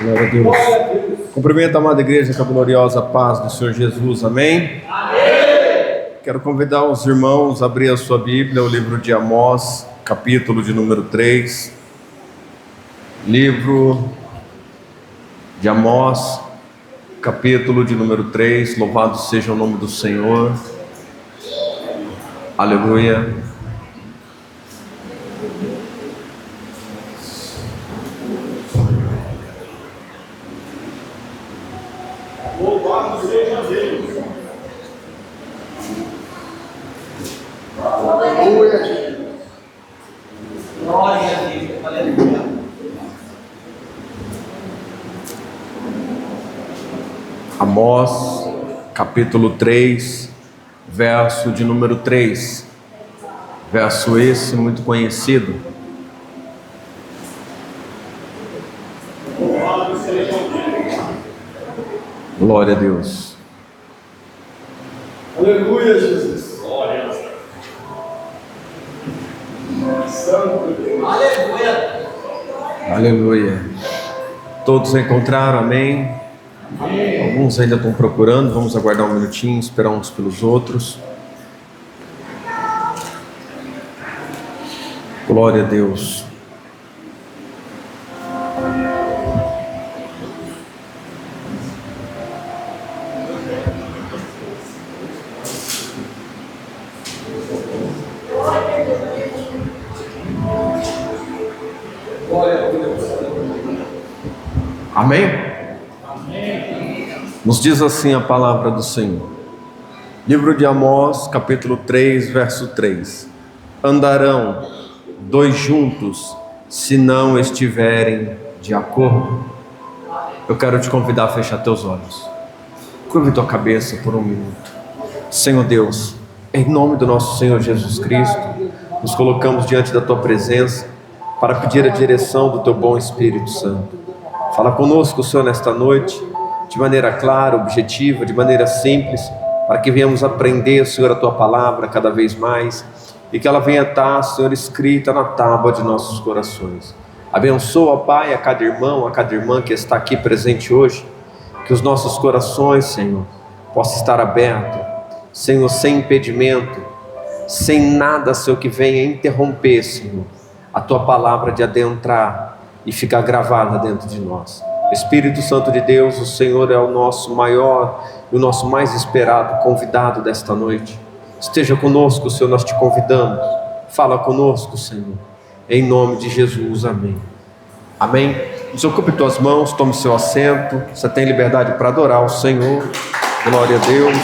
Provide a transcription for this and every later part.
Glória a Deus. Cumprimento a amada igreja com a gloriosa paz do Senhor Jesus. Amém? Amém. Quero convidar os irmãos a abrir a sua Bíblia, o livro de Amós, capítulo de número 3. Livro de Amós, capítulo de número 3. Louvado seja o nome do Senhor. Aleluia. Louvado seja Deus. Aleluia. Glória a Deus. Aleluia. Amós, capítulo 3, verso de número 3. Verso esse muito conhecido. Louvado seja Deus. Glória a Deus. Aleluia, Jesus. Glória. Santo Deus. Aleluia. Aleluia. Todos encontraram, amém? Amém. Alguns ainda estão procurando, vamos aguardar um minutinho, esperar uns pelos outros. Glória a Deus. Amém? Amém. Nos diz assim a palavra do Senhor. Livro de Amós, capítulo 3, verso 3. Andarão dois juntos, se não estiverem de acordo. Eu quero te convidar a fechar teus olhos. Curve tua cabeça por um minuto. Senhor Deus, em nome do nosso Senhor Jesus Cristo, nos colocamos diante da tua presença para pedir a direção do teu bom Espírito Santo. Fala conosco, Senhor, nesta noite, de maneira clara, objetiva, de maneira simples, para que venhamos aprender, Senhor, a tua palavra cada vez mais e que ela venha estar, Senhor, escrita na tábua de nossos corações. Abençoa, Pai, a cada irmão, a cada irmã que está aqui presente hoje, que os nossos corações, Senhor, possam estar abertos, Senhor, sem impedimento, sem nada, Senhor, que venha interromper, Senhor, a tua palavra de adentrar e ficar gravada dentro de nós. Espírito Santo de Deus, o Senhor é o nosso maior e o nosso mais esperado convidado desta noite. Esteja conosco, Senhor, nós te convidamos. Fala conosco, Senhor, em nome de Jesus, amém. Amém. Desocupe tuas mãos, tome seu assento. Você tem liberdade para adorar o Senhor. Glória a Deus.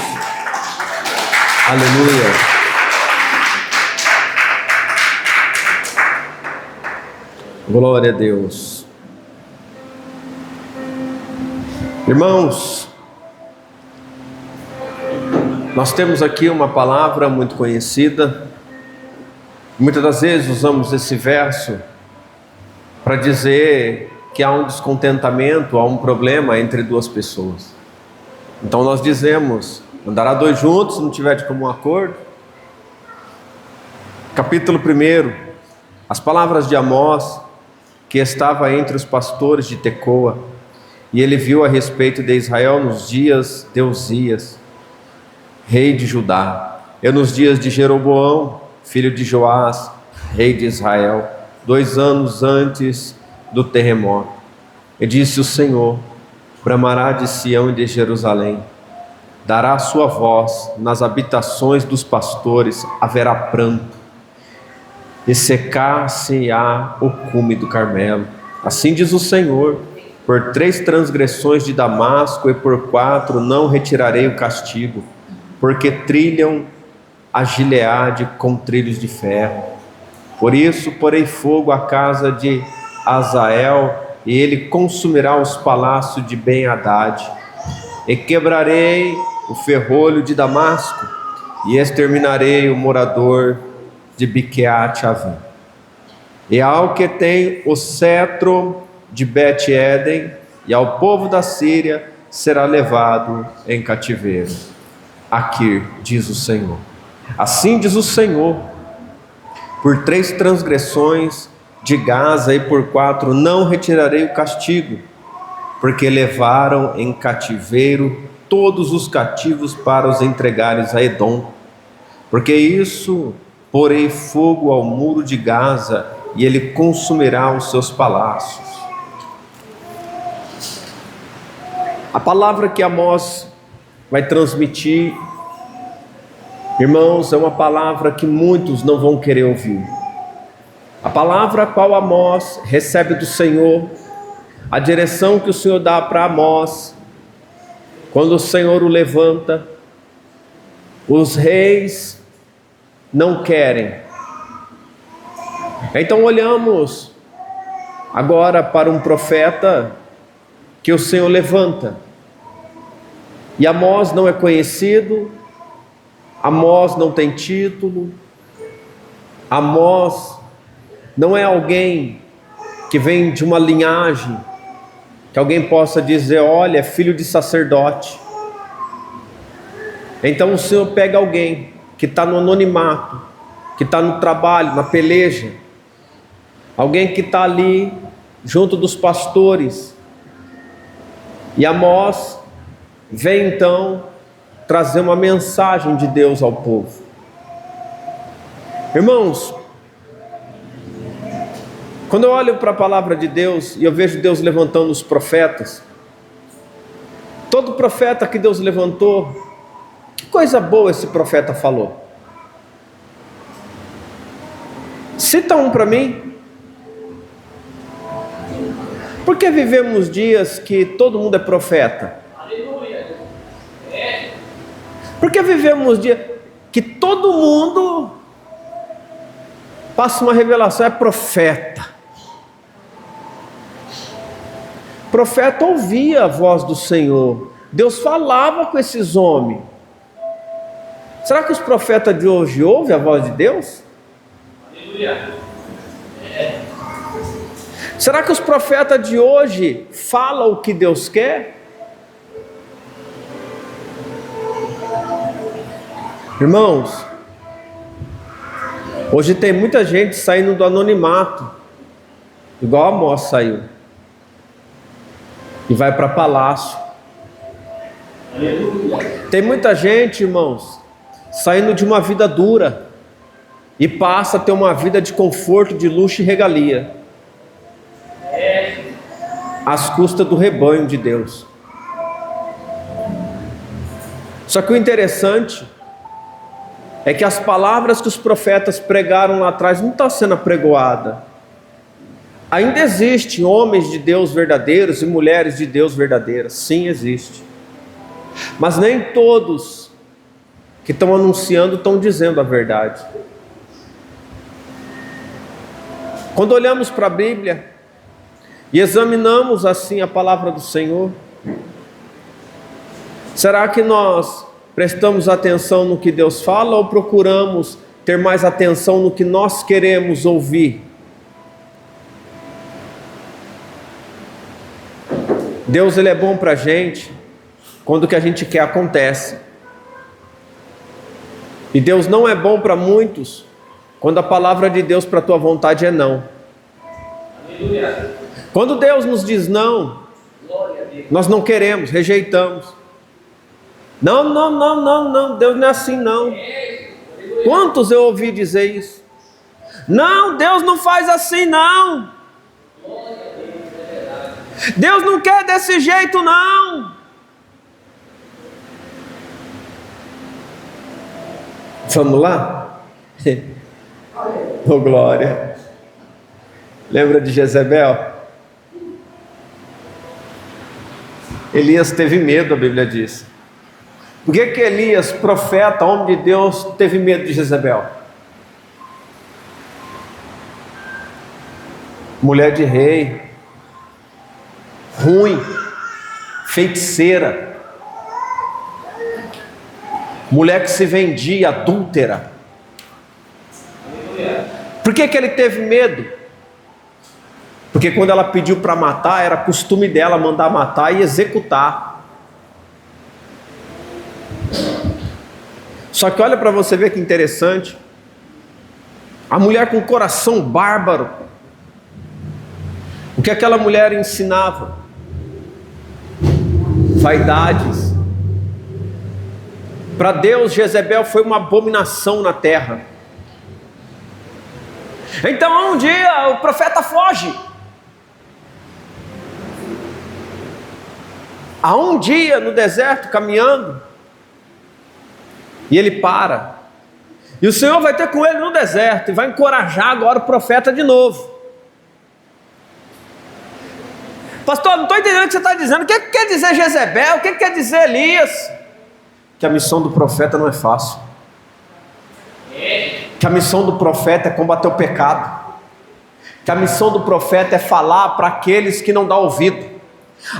Aleluia. Glória a Deus. Irmãos, nós temos aqui uma palavra muito conhecida. Muitas das vezes usamos esse verso para dizer que há um descontentamento, há um problema entre duas pessoas. Então nós dizemos: andará dois juntos se não tiver de comum acordo. Capítulo 1, as palavras de Amós, que estava entre os pastores de Tecoa, e ele viu a respeito de Israel nos dias de Uzias, rei de Judá, e nos dias de Jeroboão, filho de Joás, rei de Israel, 2 anos antes do terremoto. E disse o Senhor: bramará de Sião e de Jerusalém, dará sua voz, nas habitações dos pastores haverá pranto, e secar-se-á o cume do Carmelo. Assim diz o Senhor: por 3 transgressões de Damasco e por 4 não retirarei o castigo, porque trilham a Gileade com trilhos de ferro. Por isso porei fogo à casa de Azael, e ele consumirá os palácios de Ben-Hadad. E quebrarei o ferrolho de Damasco, e exterminarei o morador de Biqueate-Avim. E ao que tem o cetro de Bet-Eden, e ao povo da Síria será levado em cativeiro. Aqui diz o Senhor. Assim diz o Senhor: por 3 transgressões de Gaza e por 4 não retirarei o castigo, porque levaram em cativeiro todos os cativos para os entregares a Edom. Porque isso porei fogo ao muro de Gaza, e ele consumirá os seus palácios. A palavra que Amós vai transmitir, irmãos, é uma palavra que muitos não vão querer ouvir. A palavra a qual Amós recebe do Senhor, a direção que o Senhor dá para Amós, quando o Senhor o levanta, os reis não querem. Então olhamos agora para um profeta que o Senhor levanta. E Amós não é conhecido, Amós não tem título, Amós não é alguém que vem de uma linhagem, que alguém possa dizer, olha, é filho de sacerdote. Então o Senhor pega alguém que está no anonimato, que está no trabalho, na peleja, alguém que está ali junto dos pastores, e Amós vem então trazer uma mensagem de Deus ao povo. Irmãos, quando eu olho para a palavra de Deus e eu vejo Deus levantando os profetas, todo profeta que Deus levantou, que coisa boa esse profeta falou. Cita um para mim. Porque vivemos dias que todo mundo é profeta? Porque vivemos dias que todo mundo passa uma revelação, é profeta. Profeta ouvia a voz do Senhor, Deus falava com esses homens. Será que os profetas de hoje ouvem a voz de Deus? Aleluia. Será que os profetas de hoje falam o que Deus quer? Irmãos, hoje tem muita gente saindo do anonimato, igual Amós saiu, e vai para palácio. Tem muita gente, irmãos, saindo de uma vida dura e passa a ter uma vida de conforto, de luxo e regalia, às custas do rebanho de Deus. Só que o interessante é que as palavras que os profetas pregaram lá atrás não estão sendo apregoadas. Ainda existem homens de Deus verdadeiros e mulheres de Deus verdadeiras. Sim, existe. Mas nem todos que estão anunciando estão dizendo a verdade. Quando olhamos para a Bíblia e examinamos assim a palavra do Senhor, será que nós prestamos atenção no que Deus fala ou procuramos ter mais atenção no que nós queremos ouvir? Deus, ele é bom para a gente quando o que a gente quer acontece. E Deus não é bom para muitos quando a palavra de Deus para a tua vontade é não. Quando Deus nos diz não, nós não queremos, rejeitamos. Não, Deus não é assim não. Quantos eu ouvi dizer isso? Não, Deus não faz assim não. Deus não quer desse jeito não. Vamos lá? Oh glória. Lembra de Jezebel? Elias teve medo, a Bíblia diz. Por que Elias, profeta, homem de Deus, teve medo de Jezebel? Mulher de rei, ruim, feiticeira, mulher que se vendia, adúltera. Por que ele teve medo? Porque quando ela pediu para matar, era costume dela mandar matar e executar. Só que olha para você ver que interessante, a mulher com coração bárbaro, o que aquela mulher ensinava? vaidades. Para Deus, Jezebel foi uma abominação na terra. Então um dia o profeta foge. Há um dia no deserto caminhando, e ele para, e o Senhor vai ter com ele no deserto, e vai encorajar agora o profeta de novo. Pastor, não estou entendendo o que você está dizendo. O que quer dizer Jezebel? O que quer dizer Elias? Que a missão do profeta não é fácil. Que a missão do profeta é combater o pecado. Que a missão do profeta é falar para aqueles que não dão ouvido.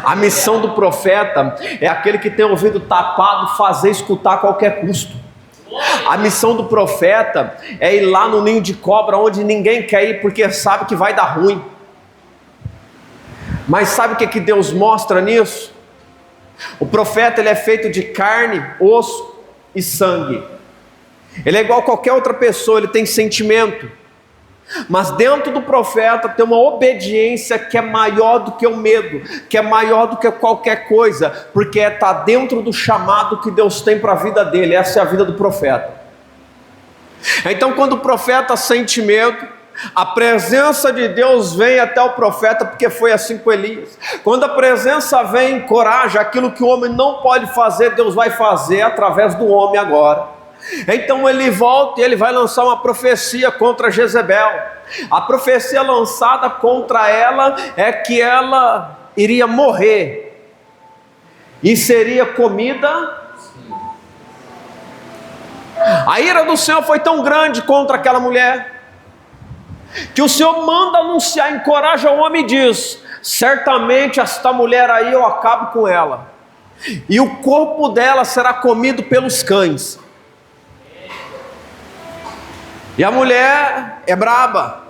A missão do profeta é aquele que tem ouvido tapado fazer escutar a qualquer custo. A missão do profeta é ir lá no ninho de cobra onde ninguém quer ir porque sabe que vai dar ruim. Mas sabe o que Deus mostra nisso? O profeta, ele é feito de carne, osso e sangue. Ele é igual a qualquer outra pessoa, ele tem sentimento. Mas dentro do profeta tem uma obediência que é maior do que o medo, que é maior do que qualquer coisa, porque está dentro do chamado que Deus tem para a vida dele. Essa é a vida do profeta. Então quando o profeta sente medo, a presença de Deus vem até o profeta, porque foi assim com Elias. Quando a presença vem, encoraja aquilo que o homem não pode fazer, Deus vai fazer através do homem agora. Então ele volta e ele vai lançar uma profecia contra Jezebel. A profecia lançada contra ela é que ela iria morrer e seria comida. A ira do Senhor foi tão grande contra aquela mulher que o Senhor manda anunciar, encoraja o homem e diz: certamente esta mulher aí eu acabo com ela, e o corpo dela será comido pelos cães. E a mulher é braba,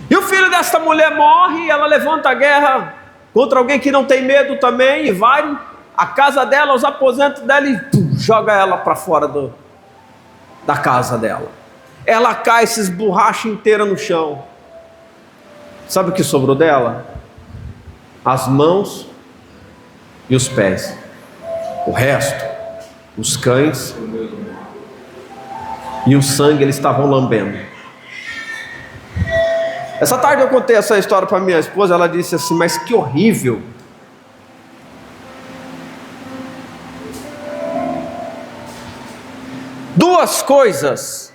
e o filho desta mulher morre, e ela levanta a guerra contra alguém que não tem medo também, e vai à casa dela, aos aposentos dela, e joga ela para fora da casa dela. Ela cai, se esborracha inteira no chão. Sabe o que sobrou dela? As mãos e os pés. O resto, os cães e o sangue, eles estavam lambendo. Essa tarde eu contei essa história para minha esposa. Ela disse assim: mas que horrível. Duas coisas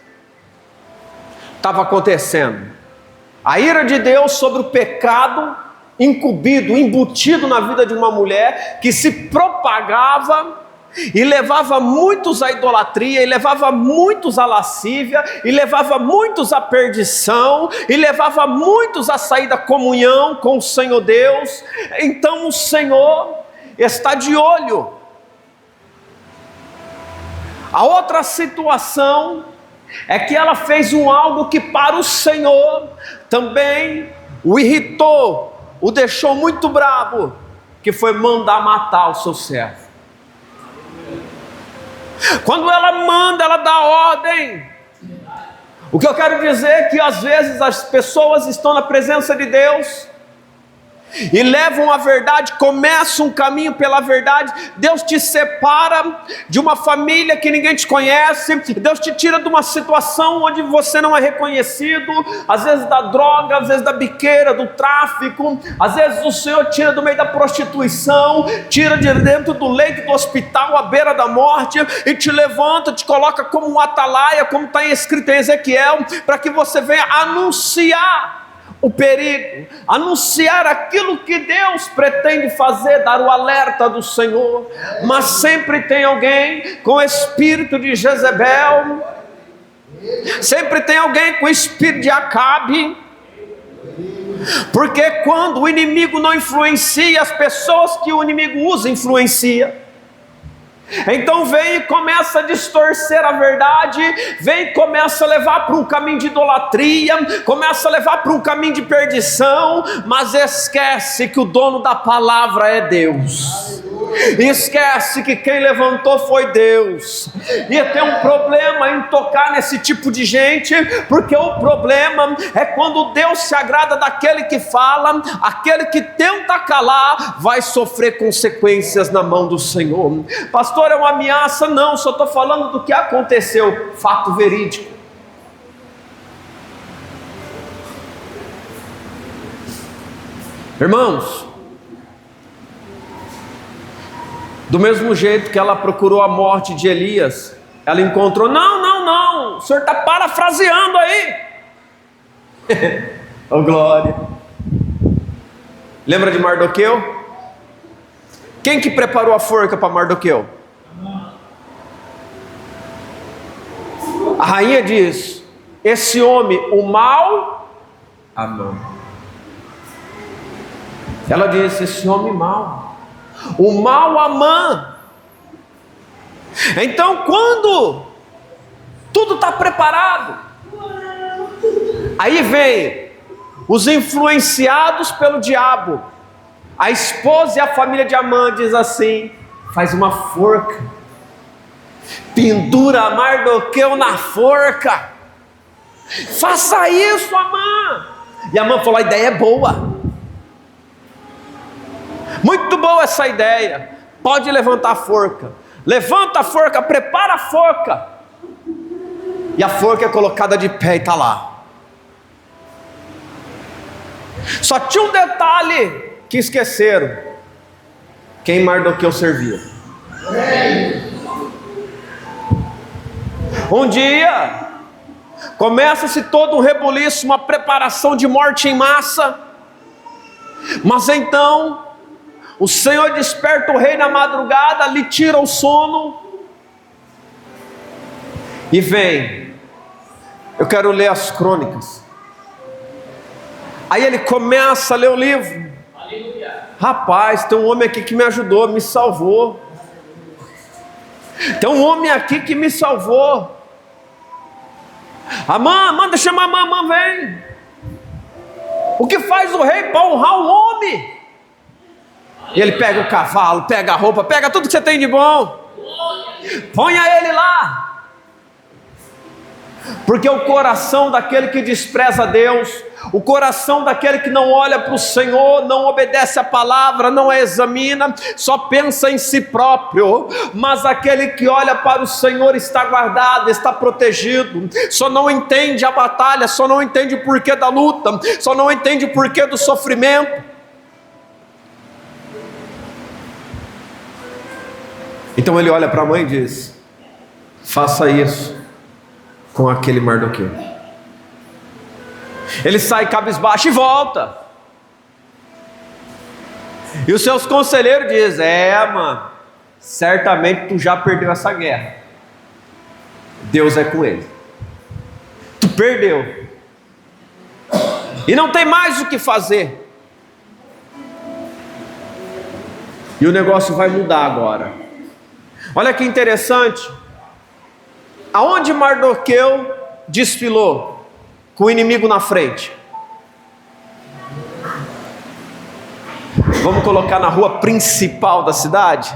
estava acontecendo: a ira de Deus sobre o pecado incumbido, embutido na vida de uma mulher que se propagava e levava muitos à idolatria, e levava muitos à lascívia, e levava muitos à perdição, e levava muitos a sair da comunhão com o Senhor Deus. Então o Senhor está de olho. A outra situação é que ela fez algo que para o Senhor também o irritou, o deixou muito bravo, que foi mandar matar o seu servo. Quando ela manda, ela dá ordem. O que eu quero dizer é que às vezes as pessoas estão na presença de Deus e levam a verdade, começam um caminho pela verdade. Deus te separa de uma família que ninguém te conhece, Deus te tira de uma situação onde você não é reconhecido, às vezes da droga, às vezes da biqueira, do tráfico, às vezes o Senhor tira do meio da prostituição, tira de dentro do leito do hospital à beira da morte, e te levanta, te coloca como um atalaia, como está escrito em Ezequiel, para que você venha anunciar o perigo, anunciar aquilo que Deus pretende fazer, dar o alerta do Senhor. Mas sempre tem alguém com o espírito de Jezebel, sempre tem alguém com o espírito de Acabe, porque quando o inimigo não influencia, as pessoas que o inimigo usa influencia. Então vem e começa a distorcer a verdade, vem e começa a levar para um caminho de idolatria, começa a levar para um caminho de perdição, mas esquece que o dono da palavra é Deus. e esquece que quem levantou foi Deus. Ia ter um problema em tocar nesse tipo de gente, porque o problema é quando Deus se agrada daquele que fala, aquele que tenta calar vai sofrer consequências na mão do Senhor. Pastor, é uma ameaça? Não, só estou falando do que aconteceu, fato verídico. Irmãos, do mesmo jeito que ela procurou a morte de Elias, ela encontrou, não, o senhor está parafraseando aí. Oh glória. Lembra de Mardoqueu? Quem que preparou a forca para Mardoqueu? A rainha diz, esse homem, o mal, Amã. Ela disse, esse homem mau, o mau Amã. Então quando tudo está preparado, aí vem os influenciados pelo diabo, a esposa e a família de Amã diz assim, faz uma forca, pendura Mardoqueu na forca, faça isso Amã. E Amã falou, a ideia é boa, muito boa essa ideia, pode levantar a forca. Levanta a forca, prepara a forca. E a forca é colocada de pé e está lá. Só tinha um detalhe que esqueceram: quem Mardoqueu servia. Um dia começa-se todo um rebuliço, uma preparação de morte em massa. Mas então o Senhor desperta o rei na madrugada, lhe tira o sono e vem. Eu quero ler as crônicas. Aí ele começa a ler o livro. Rapaz, tem um homem aqui que me ajudou, me salvou. Tem um homem aqui que me salvou. Amã, manda chamar Amã, vem. O que faz o rei para honrar o homem? E ele pega o cavalo, pega a roupa, pega tudo que você tem de bom, ponha ele lá. Porque o coração daquele que despreza Deus, o coração daquele que não olha para o Senhor, não obedece a palavra, não a examina, só pensa em si próprio. Mas aquele que olha para o Senhor está guardado, está protegido, só não entende a batalha, só não entende o porquê da luta, só não entende o porquê do sofrimento. Então ele olha para a mãe e diz, faça isso com aquele Mardoqueu. Ele sai cabisbaixo e volta. E os seus conselheiros dizem, mano, certamente tu já perdeu essa guerra. Deus é com ele. Tu perdeu. E não tem mais o que fazer. E o negócio vai mudar agora. Olha que interessante, aonde Mardoqueu desfilou com o inimigo na frente? Vamos colocar na rua principal da cidade?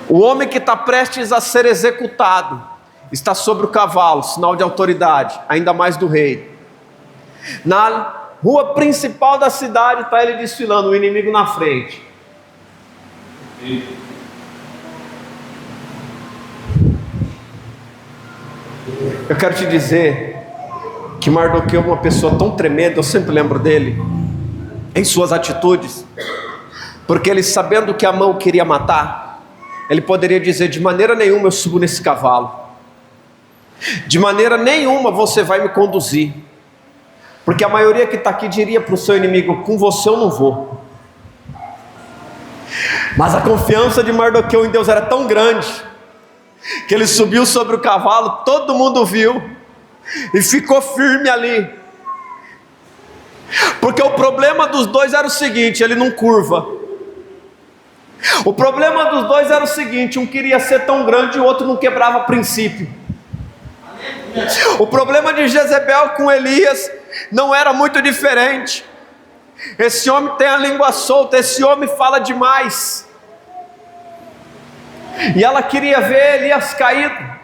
O homem que está prestes a ser executado está sobre o cavalo, sinal de autoridade, ainda mais do rei. Na rua principal da cidade está ele desfilando, o inimigo na frente. Eu quero te dizer que Mardoqueu é uma pessoa tão tremenda, eu sempre lembro dele, em suas atitudes, porque ele, sabendo que Amã o queria matar, ele poderia dizer, de maneira nenhuma eu subo nesse cavalo, de maneira nenhuma você vai me conduzir, porque a maioria que está aqui diria para o seu inimigo, com você eu não vou. Mas a confiança de Mardoqueu em Deus era tão grande, que ele subiu sobre o cavalo, todo mundo viu, e ficou firme ali, porque o problema dos dois era o seguinte, ele não curva. O problema dos dois era o seguinte, um queria ser tão grande e o outro não quebrava princípio. O problema de Jezebel com Elias não era muito diferente. esse homem tem a língua solta, esse homem fala demais. E ela queria ver Elias caído.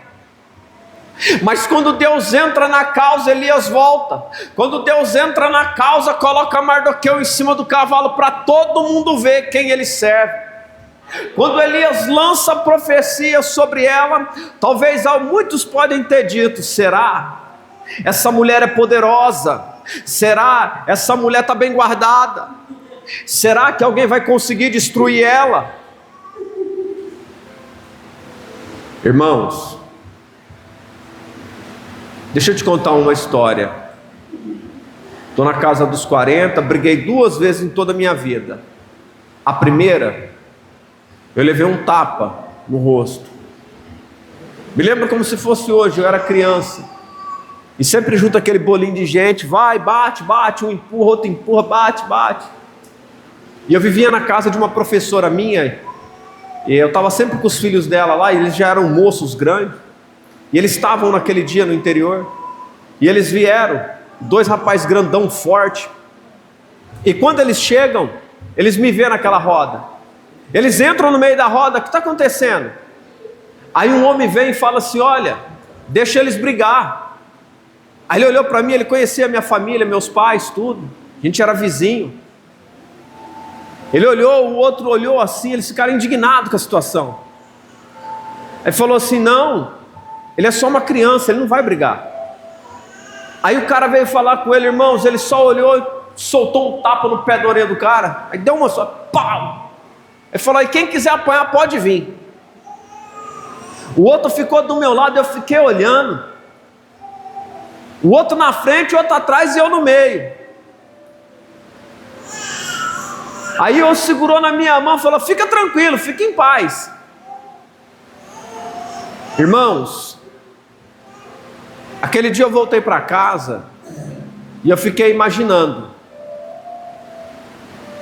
Mas quando Deus entra na causa, Elias volta. Quando Deus entra na causa, coloca Mardoqueu em cima do cavalo para todo mundo ver quem ele serve. Quando Elias lança a profecia sobre ela, talvez muitos podem ter dito: será? Essa mulher é poderosa? Será? Essa mulher está bem guardada? Será que alguém vai conseguir destruir ela? Irmãos, deixa eu te contar uma história. Estou na casa dos 40, briguei 2 vezes em toda a minha vida. A primeira, eu levei um tapa no rosto. Me lembro como se fosse hoje, eu era criança. E sempre junto aquele bolinho de gente, vai, bate, bate, um empurra, outro empurra, bate, bate. E eu vivia na casa de uma professora minha, e eu estava sempre com os filhos dela lá, e eles já eram moços grandes. E eles estavam naquele dia no interior, e eles vieram, 2 rapazes grandão, forte. E quando eles chegam, eles me vêem naquela roda. Eles entram no meio da roda, o que está acontecendo? Aí um homem vem e fala assim: olha, deixa eles brigar. Aí ele olhou para mim, ele conhecia a minha família, meus pais, tudo. A gente era vizinho. Ele olhou, o outro olhou assim, eles ficaram indignados com a situação. Aí falou assim: não, ele é só uma criança, ele não vai brigar. Aí o cara veio falar com ele: irmãos, ele só olhou e soltou um tapa no pé da orelha do cara. Aí deu uma só, pau! Ele falou: e quem quiser apanhar pode vir. O outro ficou do meu lado, eu fiquei olhando. O outro na frente, o outro atrás e eu no meio. Aí eu segurou na minha mão e falou: fica tranquilo, fica em paz. Irmãos, aquele dia eu voltei para casa e eu fiquei imaginando: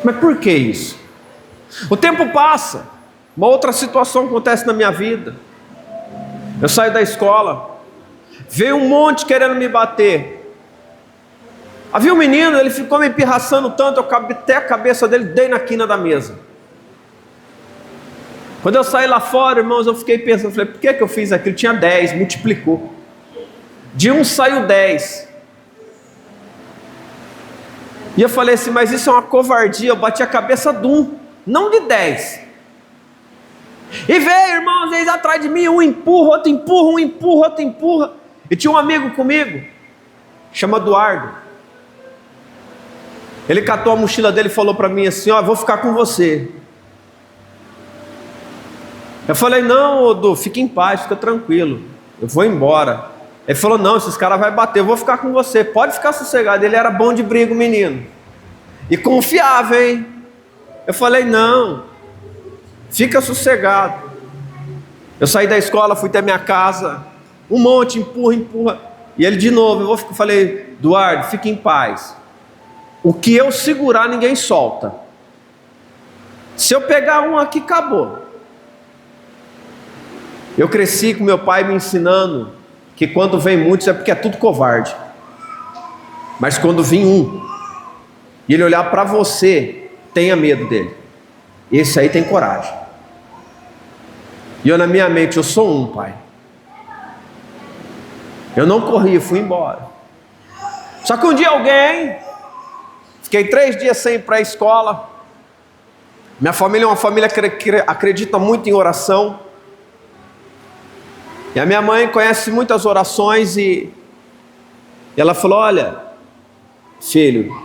mas por que isso? O tempo passa, uma outra situação acontece na minha vida. Eu saio da escola, veio um monte querendo me bater. Havia um menino, ele ficou me pirraçando tanto, eu até a cabeça dele, dei na quina da mesa. Quando eu saí lá fora, irmãos, eu fiquei pensando, falei: por que eu fiz aquilo? Tinha 10, multiplicou. De 1 saiu 10. E eu falei assim: mas isso é uma covardia, eu bati a cabeça de 1, não de 10. E veio, irmãos, eles atrás de mim, um empurra, outro empurra, um empurra, outro empurra. E tinha um amigo comigo, chama Eduardo. Ele catou a mochila dele e falou para mim assim: ó, vou ficar com você. Eu falei: não, Edu, fica em paz, fica tranquilo, eu vou embora. Ele falou: não, esses caras vão bater, eu vou ficar com você, pode ficar sossegado. Ele era bom de briga, o menino, e confiável, hein? Eu falei: não, fica sossegado. Eu saí da escola, fui até minha casa, um monte, empurra, empurra. E ele de novo, eu falei: Eduardo, fica em paz. O que eu segurar, ninguém solta. Se eu pegar um aqui, acabou. Eu cresci com meu pai me ensinando que quando vem muitos é porque é tudo covarde. Mas quando vem um, e ele olhar para você, tenha medo dele. Esse aí tem coragem. E eu na minha mente, eu sou um, pai. Eu não corri, eu fui embora. Só que um dia alguém, fiquei 3 dias sem ir para a escola. Minha família é uma família que acredita muito em oração. E a minha mãe conhece muitas orações e ela falou: olha, filho,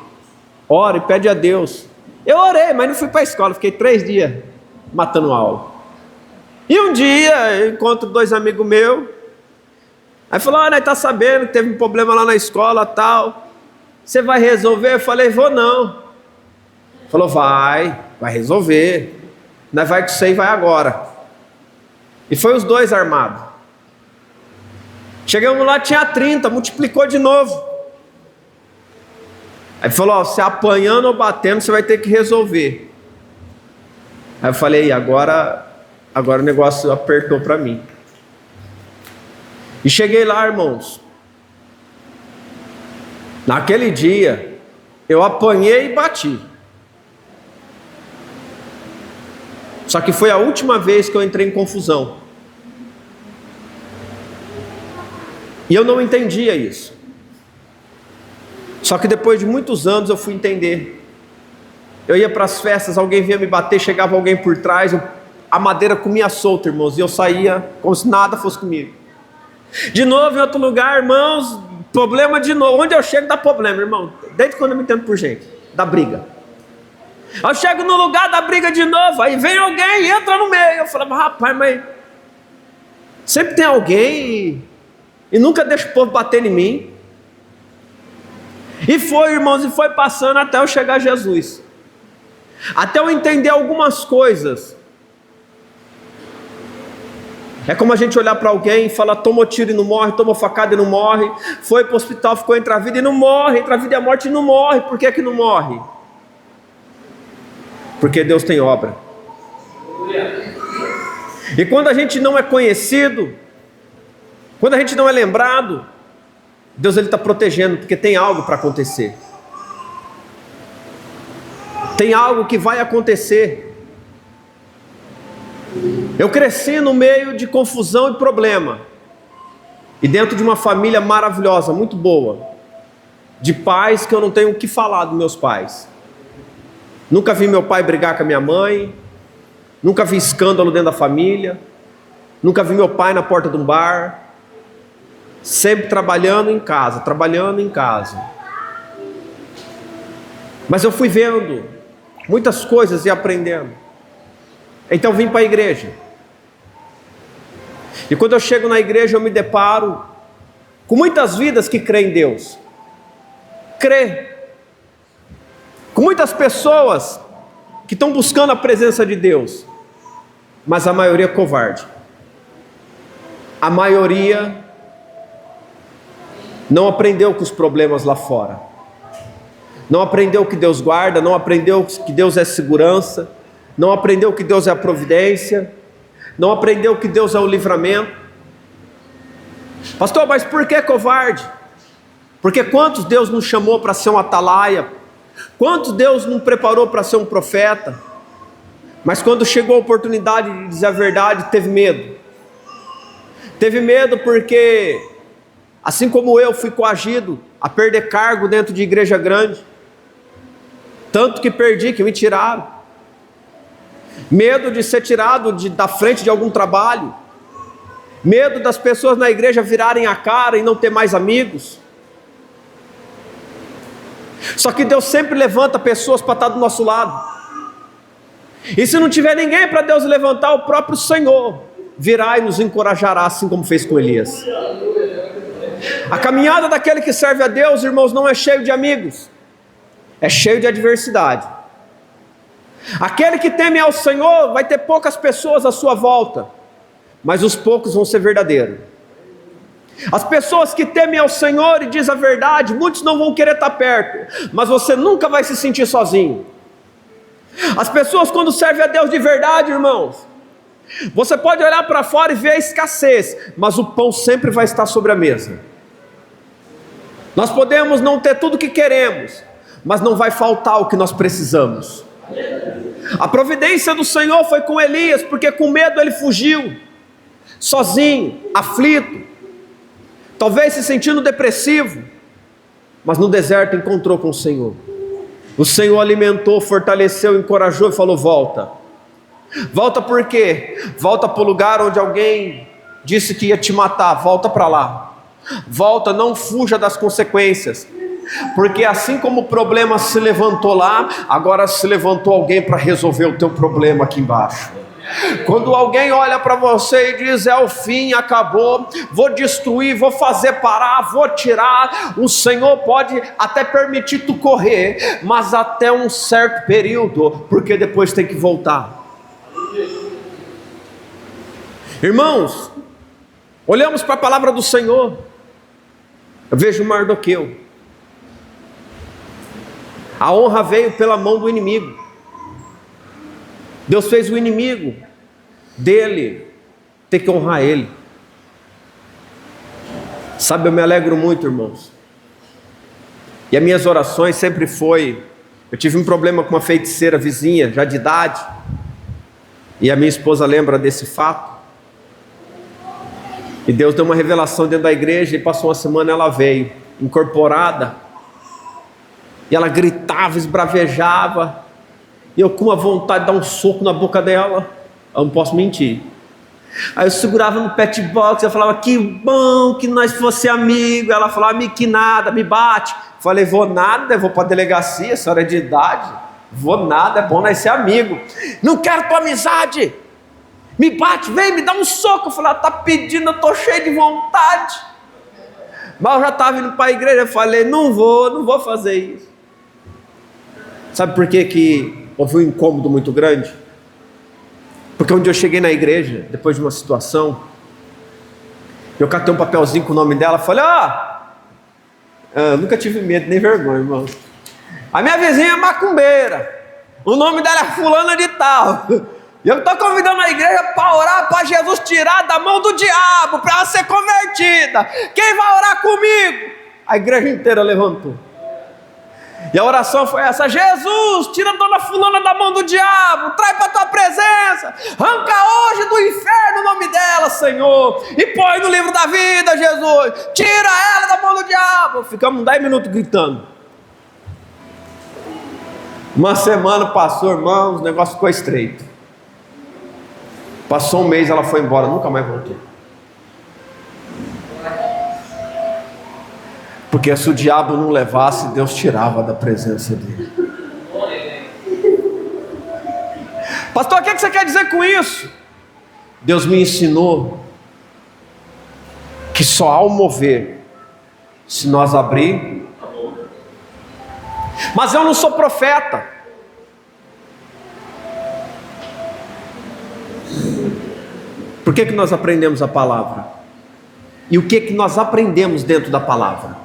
ora e pede a Deus. Eu orei, mas não fui para a escola, fiquei 3 dias matando aula. E um dia eu encontro 2 amigos meus. Aí falou: olha, tá sabendo que teve um problema lá na escola tal, você vai resolver? Eu falei: vou não. Falou: vai resolver, nós vai com você e vai agora. E foi os 2 armados. Chegamos lá, tinha 30, multiplicou de novo. Aí falou: ó, se apanhando ou batendo, você vai ter que resolver. Aí eu falei: agora o negócio apertou para mim. E cheguei lá, irmãos. Naquele dia, Eu apanhei e bati. Só que foi a última vez que eu entrei em confusão. E eu não entendia isso. Só que depois de muitos anos eu fui entender. Eu ia para as festas, alguém vinha me bater, chegava alguém por trás, a madeira comia solta, irmãos, e eu saía como se nada fosse comigo. De novo em outro lugar, irmãos, problema de novo. Onde eu chego dá problema, irmão. Desde quando eu me entendo por gente, dá briga. Eu chego no lugar da briga de novo, aí vem alguém e entra no meio. Eu falava, rapaz, mas sempre tem alguém e nunca deixa o povo bater em mim. E foi, irmãos, e foi passando até eu chegar a Jesus. Até eu entender algumas coisas. É como a gente olhar para alguém e falar, tomou tiro e não morre, tomou facada e não morre, foi para o hospital, ficou entre a vida e não morre, entre a vida e a morte e não morre. Por que não morre? Porque Deus tem obra. E quando a gente não é conhecido, quando a gente não é lembrado, Deus está protegendo, porque tem algo para acontecer. Tem algo que vai acontecer. Eu cresci no meio de confusão e problema, e dentro de uma família maravilhosa, muito boa, de pais que eu não tenho o que falar dos meus pais. Nunca vi meu pai brigar com a minha mãe, nunca vi escândalo dentro da família, nunca vi meu pai na porta de um bar, sempre trabalhando em casa, Mas eu fui vendo muitas coisas e aprendendo. Então vim para a igreja. E quando eu chego na igreja eu me deparo com muitas vidas que creem em Deus. Com muitas pessoas que estão buscando a presença de Deus. Mas a maioria é covarde. A maioria não aprendeu com os problemas lá fora. Não aprendeu que Deus guarda, não aprendeu que Deus é segurança, não aprendeu que Deus é a providência, não aprendeu que Deus é o livramento. Pastor, mas por que covarde? Porque quantos Deus nos chamou para ser um atalaia? Quantos Deus nos preparou para ser um profeta? Mas quando chegou a oportunidade de dizer a verdade, teve medo. Teve medo porque, assim como eu fui coagido a perder cargo dentro de igreja grande, tanto que perdi, que me tiraram. Medo de ser tirado da frente de algum trabalho. Medo das pessoas na igreja virarem a cara e não ter mais amigos. Só que Deus sempre levanta pessoas para estar do nosso lado. E se não tiver ninguém para Deus levantar, o próprio Senhor virá e nos encorajará, assim como fez com Elias. A caminhada daquele que serve a Deus, irmãos, não é cheio de amigos, é cheio de adversidade. Aquele que teme ao Senhor vai ter poucas pessoas à sua volta, mas os poucos vão ser verdadeiros. As pessoas que temem ao Senhor e dizem a verdade, muitos não vão querer estar perto, mas você nunca vai se sentir sozinho. As pessoas quando servem a Deus de verdade, irmãos, você pode olhar para fora e ver a escassez, mas o pão sempre vai estar sobre a mesa. Nós podemos não ter tudo o que queremos, mas não vai faltar o que nós precisamos. A providência do Senhor foi com Elias, porque com medo ele fugiu, sozinho, aflito, talvez se sentindo depressivo, mas no deserto encontrou com o Senhor. O Senhor alimentou, fortaleceu, encorajou e falou: volta. Volta por quê? Volta para o lugar onde alguém disse que ia te matar, volta para lá. Volta, não fuja das consequências, porque assim como o problema se levantou lá, agora se levantou alguém para resolver o teu problema aqui embaixo. Quando alguém olha para você e diz: é o fim, acabou, vou destruir, vou fazer parar, vou tirar, o Senhor pode até permitir tu correr, mas até um certo período, porque depois tem que voltar. Irmãos, olhamos para a palavra do Senhor. Eu vejo Mardoqueu. A honra veio pela mão do inimigo. Deus fez o inimigo dele ter que honrar ele. Sabe, eu me alegro muito, irmãos. E as minhas orações sempre foi, eu tive um problema com uma feiticeira vizinha, já de idade, e a minha esposa lembra desse fato. E Deus deu uma revelação dentro da igreja, e passou uma semana, ela veio, incorporada, e ela gritava, esbravejava, e eu com uma vontade de dar um soco na boca dela, eu não posso mentir. Aí eu segurava no pet box, eu falava, que bom que nós fosse amigo. Ela falava, amigo que nada, me bate. Falei, vou nada, eu vou para a delegacia, a senhora é de idade, vou nada, é bom nós ser amigo. Não quero tua amizade, me bate, vem, me dá um soco. Eu falei, ela está pedindo, eu estou cheio de vontade. Mas eu já estava indo para a igreja, eu falei, não vou fazer isso. Sabe por que houve um incômodo muito grande? Porque um dia eu cheguei na igreja, depois de uma situação, eu catei um papelzinho com o nome dela, falei, eu nunca tive medo nem vergonha, irmão. A minha vizinha é macumbeira, o nome dela é fulana de tal, e eu estou convidando a igreja para orar para Jesus tirar da mão do diabo, para ela ser convertida. Quem vai orar comigo? A igreja inteira levantou. E a oração foi essa: Jesus, tira a dona fulana da mão do diabo, traz para a tua presença, arranca hoje do inferno o nome dela, Senhor, e põe no livro da vida, Jesus, tira ela da mão do diabo. Ficamos 10 minutos gritando. Uma semana passou, irmãos, o negócio ficou estreito. Passou um mês, ela foi embora, nunca mais voltou. Porque se o diabo não levasse, Deus tirava da presença dele. Pastor, o que você quer dizer com isso? Deus me ensinou que só há um mover se nós abrir. Mas eu não sou profeta. Por que nós aprendemos a palavra? E o que nós aprendemos dentro da palavra?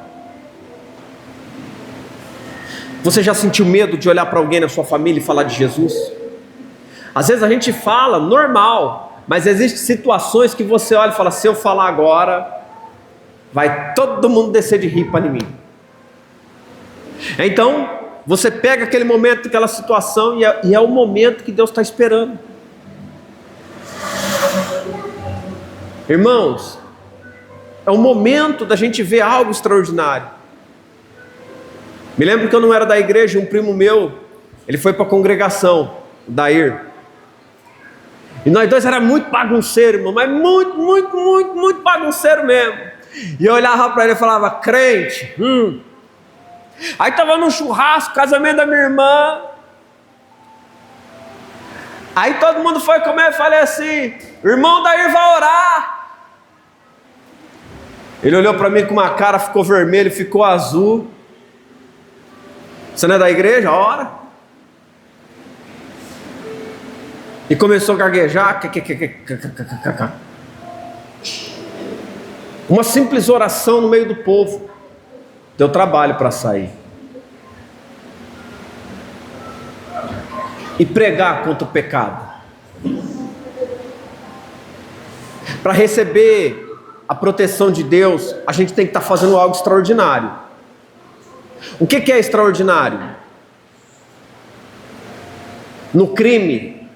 Você já sentiu medo de olhar para alguém na sua família e falar de Jesus? Às vezes a gente fala normal, mas existem situações que você olha e fala, se eu falar agora, vai todo mundo descer de rir para mim. Então, você pega aquele momento, aquela situação, e é o momento que Deus está esperando. Irmãos, é o momento da gente ver algo extraordinário. Me lembro que eu não era da igreja, um primo meu, ele foi para a congregação, o Dair. E nós dois era muito bagunceiro, irmão, mas muito bagunceiro mesmo. E eu olhava para ele e falava, crente, Aí estava num churrasco, casamento da minha irmã. Aí todo mundo foi comer, eu falei assim, o irmão Dair vai orar. Ele olhou para mim com uma cara, ficou vermelho, ficou azul. Você não é da igreja? Ora. E começou a gaguejar. Uma simples oração no meio do povo. Deu trabalho para sair. E pregar contra o pecado. Para receber a proteção de Deus, a gente tem que estar fazendo algo extraordinário. O que é extraordinário? No crime,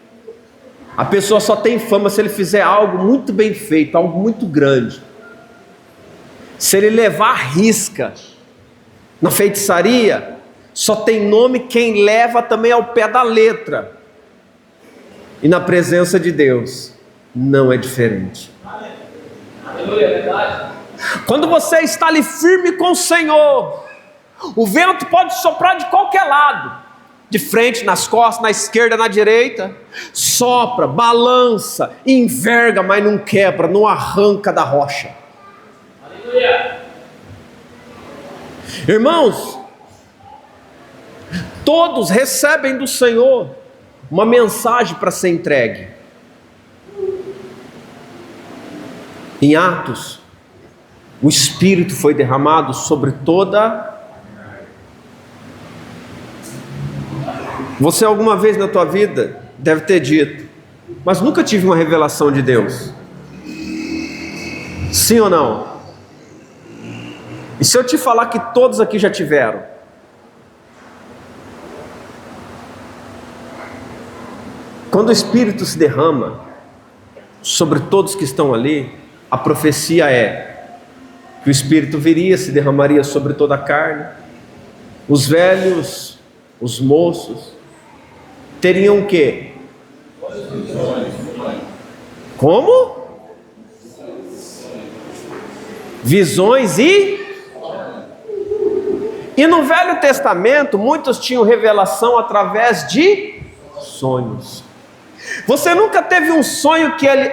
a pessoa só tem fama se ele fizer algo muito bem feito, algo muito grande. Se ele levar a risca. Na feitiçaria, só tem nome quem leva também ao pé da letra. E na presença de Deus, não é diferente. Aleluia, é verdade. Quando você está ali firme com o Senhor, o vento pode soprar de qualquer lado, de frente, nas costas, na esquerda, na direita, sopra, balança, enverga, mas não quebra, não arranca da rocha. Aleluia. Irmãos, todos recebem do Senhor uma mensagem para ser entregue. Em Atos, o Espírito foi derramado sobre toda. Você alguma vez na tua vida deve ter dito, mas nunca tive uma revelação de Deus. Sim ou não? E se eu te falar que todos aqui já tiveram? Quando o Espírito se derrama sobre todos que estão ali, a profecia é que o Espírito viria, se derramaria sobre toda a carne. Os velhos, os moços, teriam o quê? Como? Visões e no Velho Testamento, muitos tinham revelação através de sonhos. Você nunca teve um sonho que ele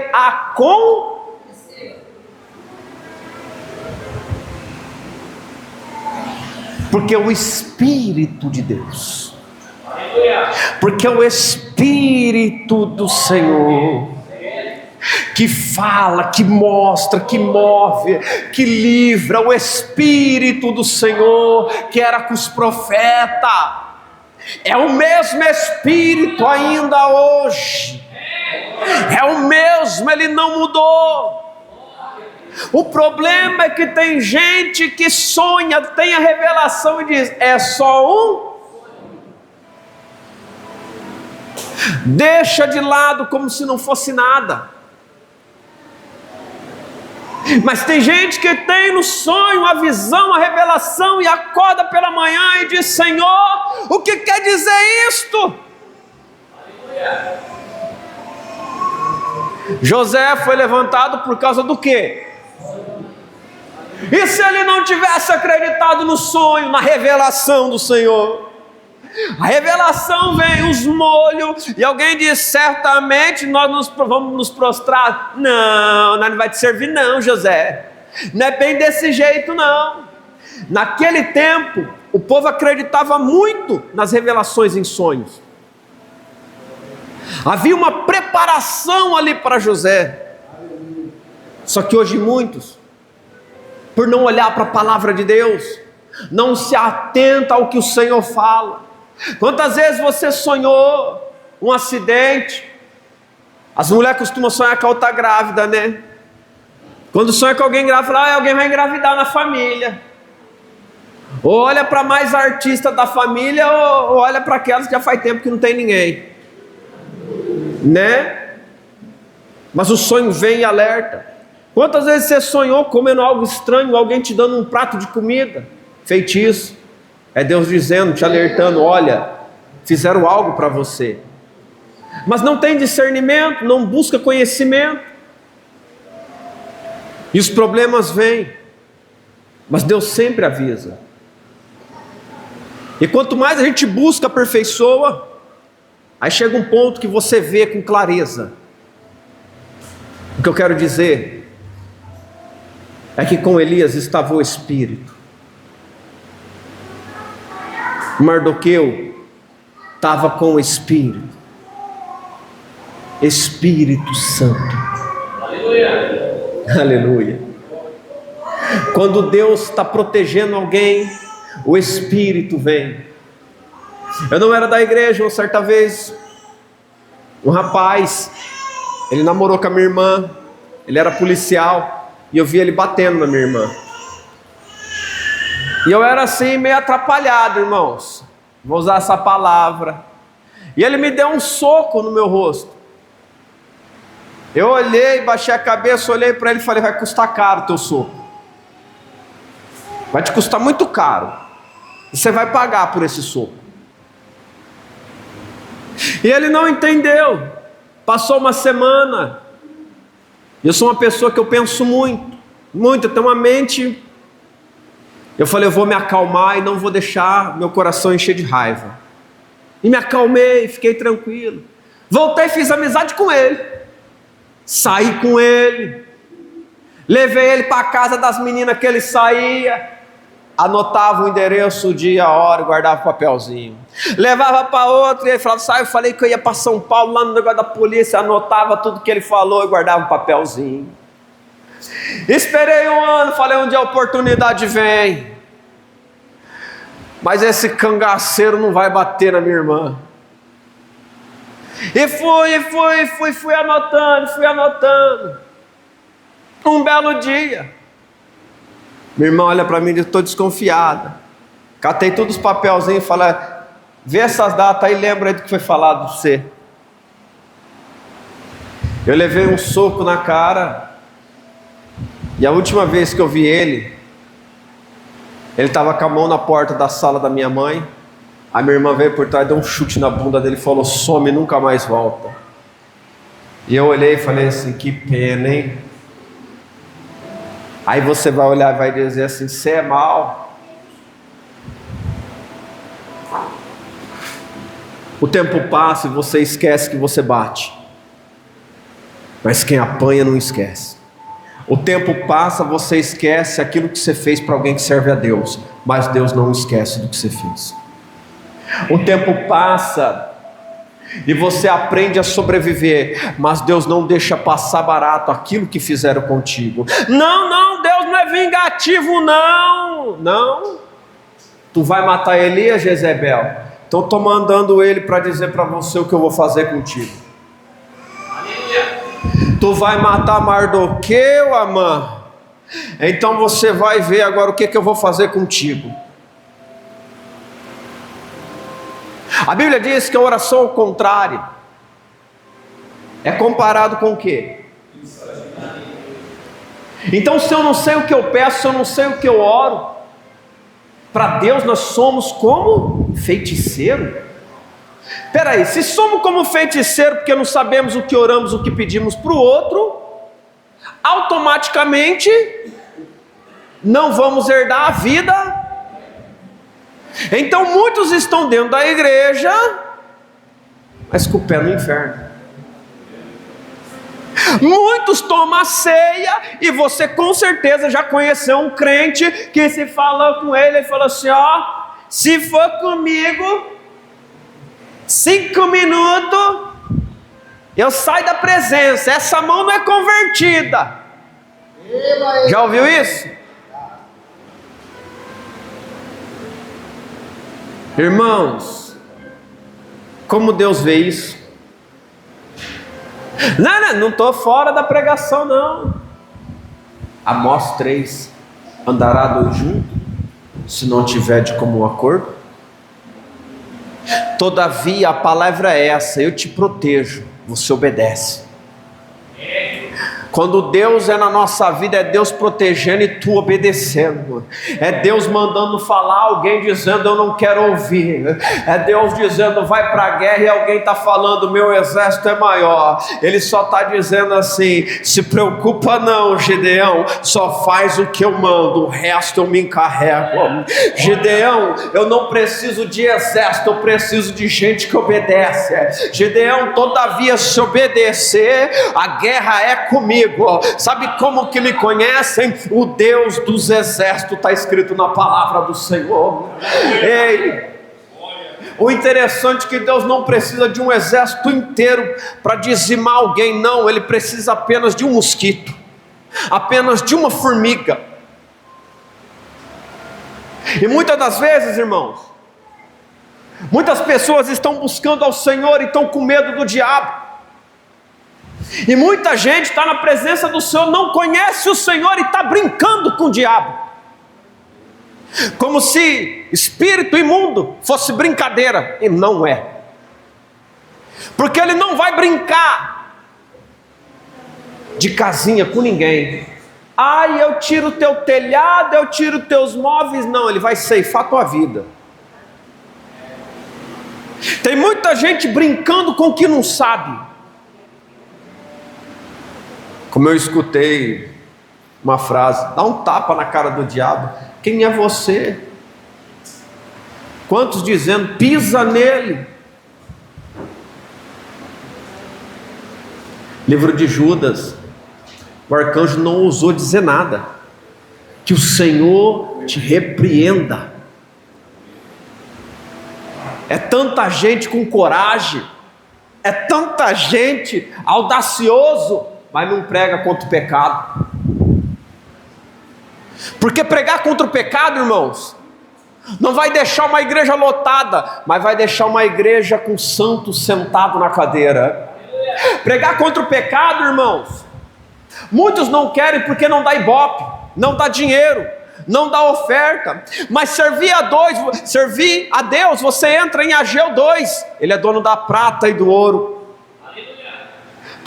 porque o Espírito de Deus, porque o Espírito do Senhor, que fala, que mostra, que move, que livra, o Espírito do Senhor, que era com os profetas, é o mesmo Espírito ainda hoje, é o mesmo, ele não mudou. O problema é que tem gente que sonha, tem a revelação e diz, é só um. Deixa de lado como se não fosse nada. Mas tem gente que tem no sonho a visão, a revelação, e acorda pela manhã e diz, Senhor, o que quer dizer isto? José foi levantado por causa do quê? E se ele não tivesse acreditado no sonho, na revelação do Senhor? A revelação vem, os molhos, e alguém diz, certamente nós vamos nos prostrar. Não, não vai te servir não, José. Não é bem desse jeito não. Naquele tempo, o povo acreditava muito nas revelações em sonhos. Havia uma preparação ali para José. Só que hoje muitos, por não olhar para a palavra de Deus, não se atenta ao que o Senhor fala. Quantas vezes você sonhou um acidente? As mulheres costumam sonhar que a outra está grávida, né? Quando sonha com alguém grávida, fala, alguém vai engravidar na família. Ou olha para mais artista da família, ou olha para aquelas que já faz tempo que não tem ninguém, né? Mas o sonho vem e alerta. Quantas vezes você sonhou comendo algo estranho, alguém te dando um prato de comida? Feitiço. É Deus dizendo, te alertando, olha, fizeram algo para você. Mas não tem discernimento, não busca conhecimento. E os problemas vêm. Mas Deus sempre avisa. E quanto mais a gente busca, aperfeiçoa, aí chega um ponto que você vê com clareza. O que eu quero dizer é que com Elias estava o Espírito. Mardoqueu estava com o Espírito. Espírito Santo. Aleluia. Aleluia. Quando Deus está protegendo alguém, o Espírito vem. Eu não era da igreja, uma certa vez, um rapaz, ele namorou com a minha irmã, ele era policial, e eu vi ele batendo na minha irmã. E eu era assim, meio atrapalhado, irmãos, vou usar essa palavra, e ele me deu um soco no meu rosto. Eu olhei, baixei a cabeça, olhei para ele e falei, vai custar caro o teu soco, vai te custar muito caro, e você vai pagar por esse soco. E ele não entendeu. Passou uma semana, eu sou uma pessoa que eu penso muito, eu tenho uma mente. Eu falei, eu vou me acalmar e não vou deixar meu coração encher de raiva. E me acalmei, fiquei tranquilo. Voltei e fiz amizade com ele. Saí com ele. Levei ele para a casa das meninas que ele saía. Anotava o endereço, o dia, a hora, guardava o papelzinho. Levava para outro e ele falava, eu falei que eu ia para São Paulo, lá no negócio da polícia. Anotava tudo que ele falou e guardava o papelzinho. Esperei um ano, falei, onde a oportunidade vem. Mas esse cangaceiro não vai bater na minha irmã. E fui anotando. Um belo dia, minha irmã olha para mim e diz, estou desconfiada. Catei todos os papelzinhos e falei, vê essas datas aí, lembra aí do que foi falado de você. Eu levei um soco na cara. E a última vez que eu vi ele estava com a mão na porta da sala da minha mãe. A minha irmã veio por trás, deu um chute na bunda dele e falou: some, nunca mais volta. E eu olhei e falei assim: que pena, hein? Aí você vai olhar e vai dizer assim: você é mau. O tempo passa e você esquece que você bate. Mas quem apanha não esquece. O tempo passa, você esquece aquilo que você fez para alguém que serve a Deus. Mas Deus não esquece do que você fez. O tempo passa e você aprende a sobreviver, mas Deus não deixa passar barato aquilo que fizeram contigo. Não, Deus não é vingativo, não. Tu vai matar Elias, Jezebel? Então estou mandando ele para dizer para você o que eu vou fazer contigo. Tu vai matar Mardoqueu, Amã? Então você vai ver agora o que eu vou fazer contigo. A Bíblia diz que a oração ao contrário é comparado com o quê? Então, se eu não sei o que eu peço, se eu não sei o que eu oro, para Deus nós somos como feiticeiro. Espera aí, se somos como feiticeiro porque não sabemos o que oramos, o que pedimos para o outro, automaticamente não vamos herdar a vida. Então muitos estão dentro da igreja, mas com o pé no inferno. Muitos tomam a ceia, e você com certeza já conheceu um crente que se fala com ele fala assim: ó, se for comigo 5 minutos eu saio da presença, essa mão não é convertida. Já ouviu isso? Irmãos, como Deus vê isso? Não estou fora da pregação, não. Amós 3: andará 2 juntos, se não tiver de comum acordo? Todavia a palavra é essa: eu te protejo, você obedece. Quando Deus é na nossa vida, é Deus protegendo e tu obedecendo. É Deus mandando falar, alguém dizendo eu não quero ouvir. É Deus dizendo vai para a guerra e alguém está falando meu exército é maior. Ele só está dizendo assim: se preocupa não, Gideão, só faz o que eu mando, o resto eu me encarrego. Gideão, eu não preciso de exército, eu preciso de gente que obedece. Gideão, todavia se obedecer, a guerra é comigo. Sabe como que me conhecem? O Deus dos exércitos, está escrito na palavra do Senhor. Ei, o interessante é que Deus não precisa de um exército inteiro para dizimar alguém, não. Ele precisa apenas de um mosquito, apenas de uma formiga. E muitas das vezes, irmãos, muitas pessoas estão buscando ao Senhor e estão com medo do diabo. E muita gente está na presença do Senhor, não conhece o Senhor e está brincando com o diabo, como se espírito imundo fosse brincadeira, e não é, porque ele não vai brincar de casinha com ninguém. Ai, eu tiro o teu telhado, eu tiro teus móveis. Não, ele vai ceifar a tua vida. Tem muita gente brincando com o que não sabe. Como eu escutei uma frase: dá um tapa na cara do diabo. Quem é você? Quantos dizendo pisa nele? Livro de Judas, o arcanjo não ousou dizer nada. Que o Senhor te repreenda. É tanta gente com coragem, é tanta gente audacioso, mas não prega contra o pecado. Porque pregar contra o pecado, irmãos, não vai deixar uma igreja lotada, mas vai deixar uma igreja com santos sentado na cadeira. Pregar contra o pecado, irmãos, muitos não querem porque não dá ibope, não dá dinheiro, não dá oferta. Mas servir a Deus, você entra em Ageu 2, ele é dono da prata e do ouro.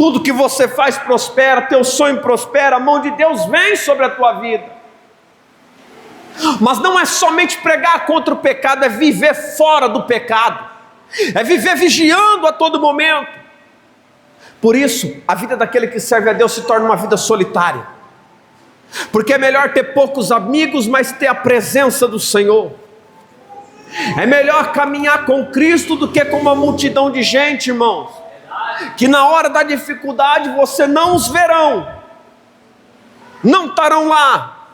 tudo que você faz prospera, teu sonho prospera, a mão de Deus vem sobre a tua vida. Mas não é somente pregar contra o pecado, é viver fora do pecado, é viver vigiando a todo momento. Por isso, a vida daquele que serve a Deus se torna uma vida solitária, porque é melhor ter poucos amigos, mas ter a presença do Senhor. É melhor caminhar com Cristo do que com uma multidão de gente, irmãos, que na hora da dificuldade você não os verão, não estarão lá.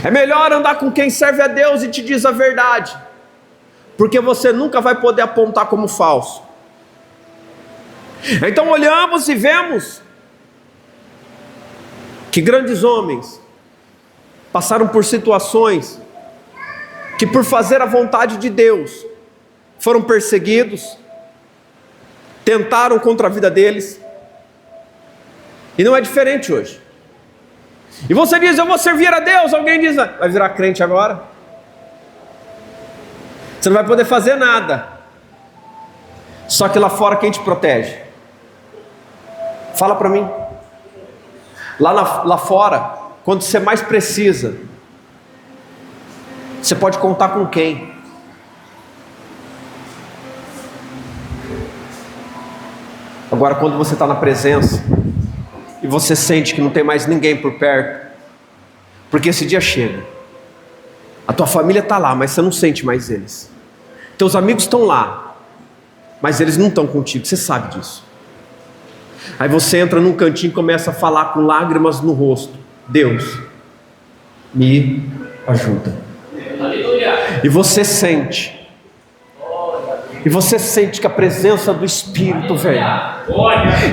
É melhor andar com quem serve a Deus e te diz a verdade, porque você nunca vai poder apontar como falso. Então olhamos e vemos que grandes homens passaram por situações que, por fazer a vontade de Deus, foram perseguidos, tentaram contra a vida deles, e não é diferente hoje. E você diz, eu vou servir a Deus, alguém diz, vai virar crente agora? Você não vai poder fazer nada. Só que lá fora quem te protege? Fala para mim. Lá fora, quando você mais precisa, você pode contar com quem? Agora, quando você está na presença e você sente que não tem mais ninguém por perto, porque esse dia chega, a tua família está lá, mas você não sente mais eles, teus amigos estão lá, mas eles não estão contigo, você sabe disso. Aí você entra num cantinho e começa a falar com lágrimas no rosto: Deus, me ajuda. E você sente que a presença do Espírito vem,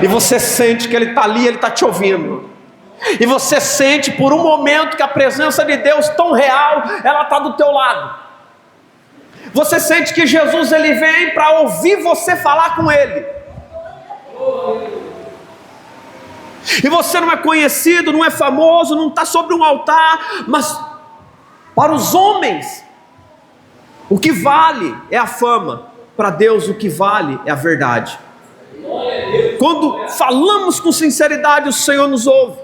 e você sente que Ele está ali, Ele está te ouvindo, e você sente por um momento que a presença de Deus tão real, ela está do teu lado. Você sente que Jesus, Ele vem para ouvir você falar com Ele, e você não é conhecido, não é famoso, não está sobre um altar, mas para os homens o que vale é a fama, para Deus o que vale é a verdade. Quando falamos com sinceridade, o Senhor nos ouve.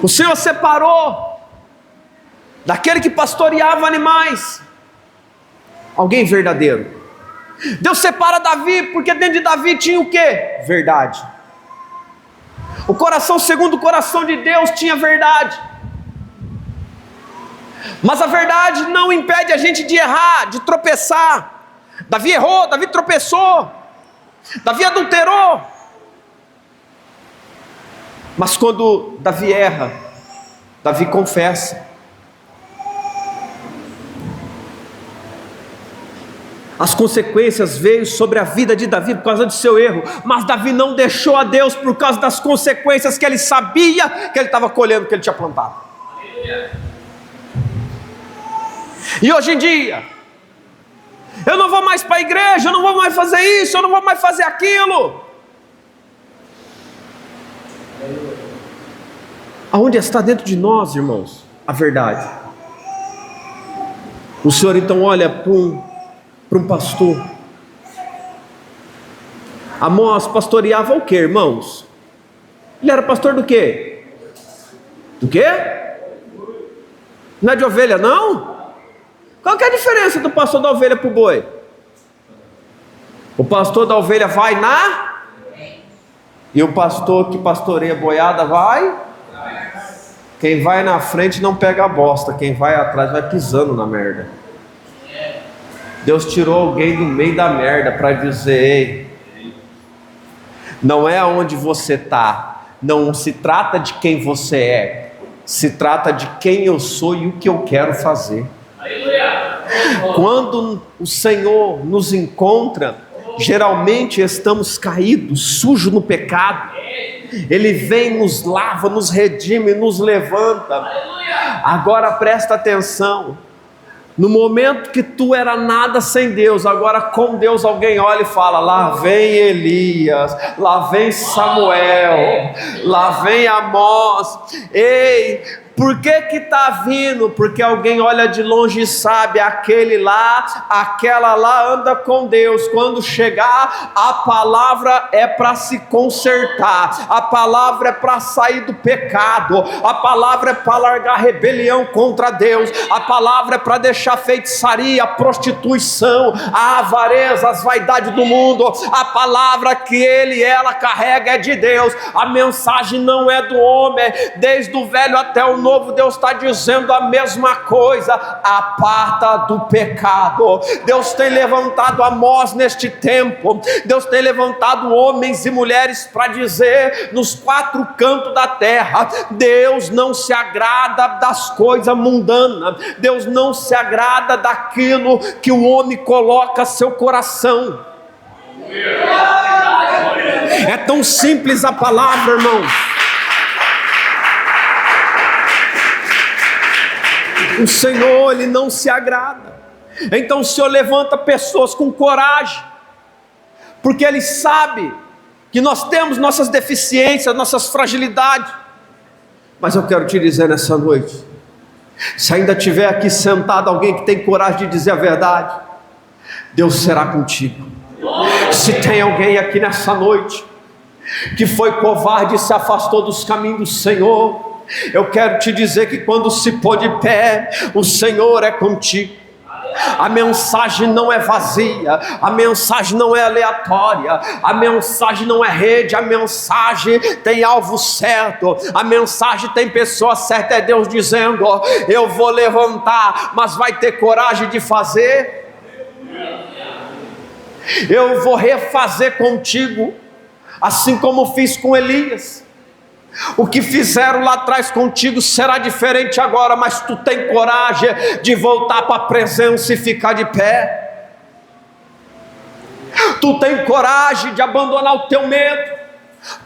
O Senhor separou daquele que pastoreava animais alguém verdadeiro. Deus separa Davi, porque dentro de Davi tinha o quê? Verdade. O coração segundo o coração de Deus tinha verdade. Mas a verdade não impede a gente de errar, de tropeçar. Davi errou, Davi tropeçou, Davi adulterou. Mas quando Davi erra, Davi confessa. As consequências veio sobre a vida de Davi por causa do seu erro, mas Davi não deixou a Deus por causa das consequências que ele sabia que ele estava colhendo, que ele tinha plantado. E hoje em dia, eu não vou mais para a igreja, eu não vou mais fazer isso, eu não vou mais fazer aquilo. Aonde está dentro de nós, irmãos, a verdade? O Senhor então olha para um pastor. Amós pastoreava o que, irmãos? Ele era pastor do quê? Do quê? Não é de ovelha, não? Qual que é a diferença do pastor da ovelha para o boi? O pastor da ovelha vai e o pastor que pastoreia boiada vai. Quem vai na frente não pega a bosta, quem vai atrás vai pisando na merda. Deus tirou alguém do meio da merda para dizer: ei, não é aonde você está, não se trata de quem você é, se trata de quem eu sou e o que eu quero fazer. Quando o Senhor nos encontra, geralmente estamos caídos, sujos no pecado. Ele vem, nos lava, nos redime, nos levanta. Agora presta atenção. No momento que tu era nada sem Deus, agora com Deus alguém olha e fala: lá vem Elias, lá vem Samuel, lá vem Amós. Ei, Por que está vindo? Porque alguém olha de longe e sabe, aquele lá, aquela lá anda com Deus. Quando chegar, a palavra é para se consertar, a palavra é para sair do pecado, a palavra é para largar rebelião contra Deus, a palavra é para deixar feitiçaria, a prostituição, a avareza, as vaidades do mundo. A palavra que ele e ela carrega é de Deus. A mensagem não é do homem. Desde o velho até o novo, Deus está dizendo a mesma coisa: aparta do pecado. Deus tem levantado Amós neste tempo. Deus tem levantado homens e mulheres para dizer nos quatro cantos da terra: Deus não se agrada das coisas mundanas, Deus não se agrada daquilo que o homem coloca seu coração. É tão simples a palavra, irmão. O Senhor, Ele não se agrada. Então o Senhor levanta pessoas com coragem, porque Ele sabe que nós temos nossas deficiências, nossas fragilidades. Mas eu quero te dizer nessa noite, se ainda tiver aqui sentado alguém que tem coragem de dizer a verdade, Deus será contigo. Se tem alguém aqui nessa noite que foi covarde e se afastou dos caminhos do Senhor, eu quero te dizer que quando se pôr de pé, o Senhor é contigo. A mensagem não é vazia, a mensagem não é aleatória, a mensagem não é rede, a mensagem tem alvo certo, a mensagem tem pessoa certa. É Deus dizendo: eu vou levantar, mas vai ter coragem de fazer? Eu vou refazer contigo, assim como fiz com Elias. O que fizeram lá atrás contigo será diferente agora, mas tu tem coragem de voltar para a presença e ficar de pé? Tu tem coragem de abandonar o teu medo?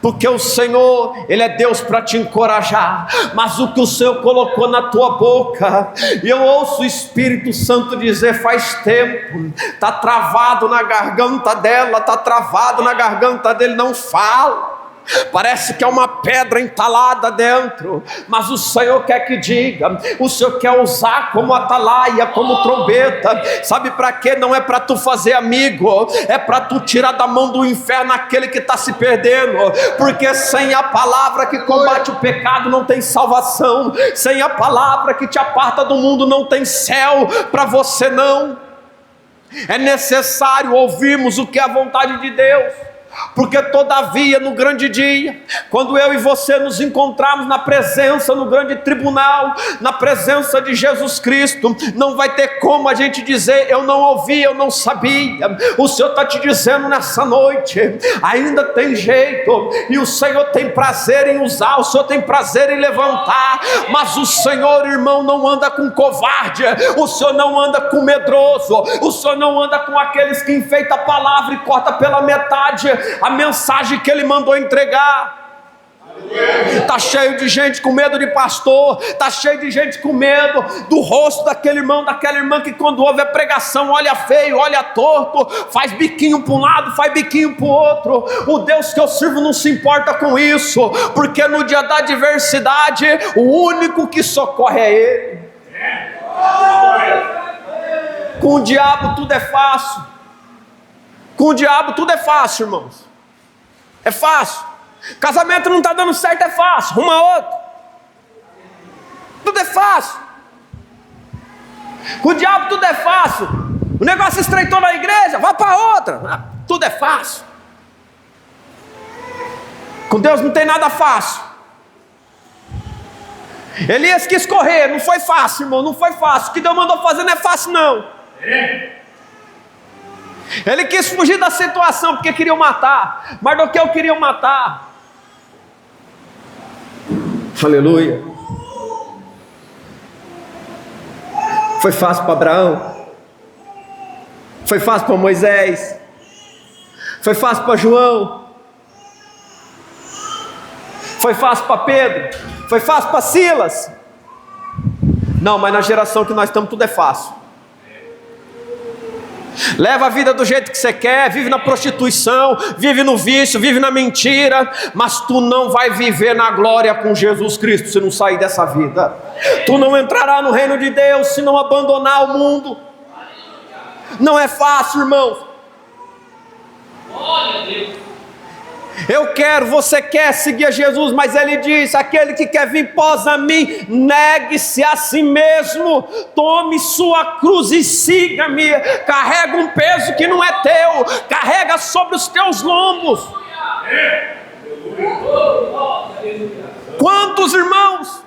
Porque o Senhor, Ele é Deus para te encorajar, mas o que o Senhor colocou na tua boca, e eu ouço o Espírito Santo dizer: faz tempo, está travado na garganta dela, está travado na garganta dele, não fala. Parece que é uma pedra entalada dentro, mas o Senhor quer que diga, o Senhor quer usar como atalaia, como trombeta. Sabe para quê? Não é para tu fazer amigo, é para tu tirar da mão do inferno aquele que está se perdendo, porque sem a palavra que combate o pecado não tem salvação, sem a palavra que te aparta do mundo não tem céu para você. Não é necessário ouvirmos o que é a vontade de Deus. Porque todavia no grande dia, quando eu e você nos encontrarmos na presença, no grande tribunal, na presença de Jesus Cristo, não vai ter como a gente dizer: eu não ouvi, eu não sabia. O Senhor está te dizendo nessa noite: ainda tem jeito, e o Senhor tem prazer em usar, o Senhor tem prazer em levantar. Mas o Senhor, irmão, não anda com covarde, o Senhor não anda com medroso, o Senhor não anda com aqueles que enfeitam a palavra e corta pela metade a mensagem que Ele mandou entregar. Está cheio de gente com medo de pastor, está cheio de gente com medo do rosto daquele irmão, daquela irmã, que quando ouve a pregação olha feio, olha torto, faz biquinho para um lado, faz biquinho para o outro. O Deus que eu sirvo não se importa com isso, porque no dia da adversidade o único que socorre é Ele. Com o diabo tudo é fácil. Com o diabo tudo é fácil, irmãos. É fácil. Casamento não está dando certo, é fácil. Arruma outro. Tudo é fácil. Com o diabo tudo é fácil. O negócio estreitou na igreja, vai para outra. Tudo é fácil. Com Deus não tem nada fácil. Elias quis correr, não foi fácil, irmão, não foi fácil. O que Deus mandou fazer não é fácil, não. Ele quis fugir da situação porque queriam matar. Mardoqueu queria matar. Aleluia. Foi fácil para Abraão, foi fácil para Moisés, foi fácil para João, foi fácil para Pedro, foi fácil para Silas. Não, mas na geração que nós estamos tudo é fácil. Leva a vida do jeito que você quer, vive na prostituição, vive no vício, vive na mentira, mas tu não vai viver na glória com Jesus Cristo se não sair dessa vida. Tu não entrará no reino de Deus se não abandonar o mundo. Não é fácil, irmãos. Você quer seguir a Jesus, mas ele diz: aquele que quer vir após a mim, negue-se a si mesmo, tome sua cruz e siga-me. Carrega um peso que não é teu, carrega sobre os teus lombos. Quantos irmãos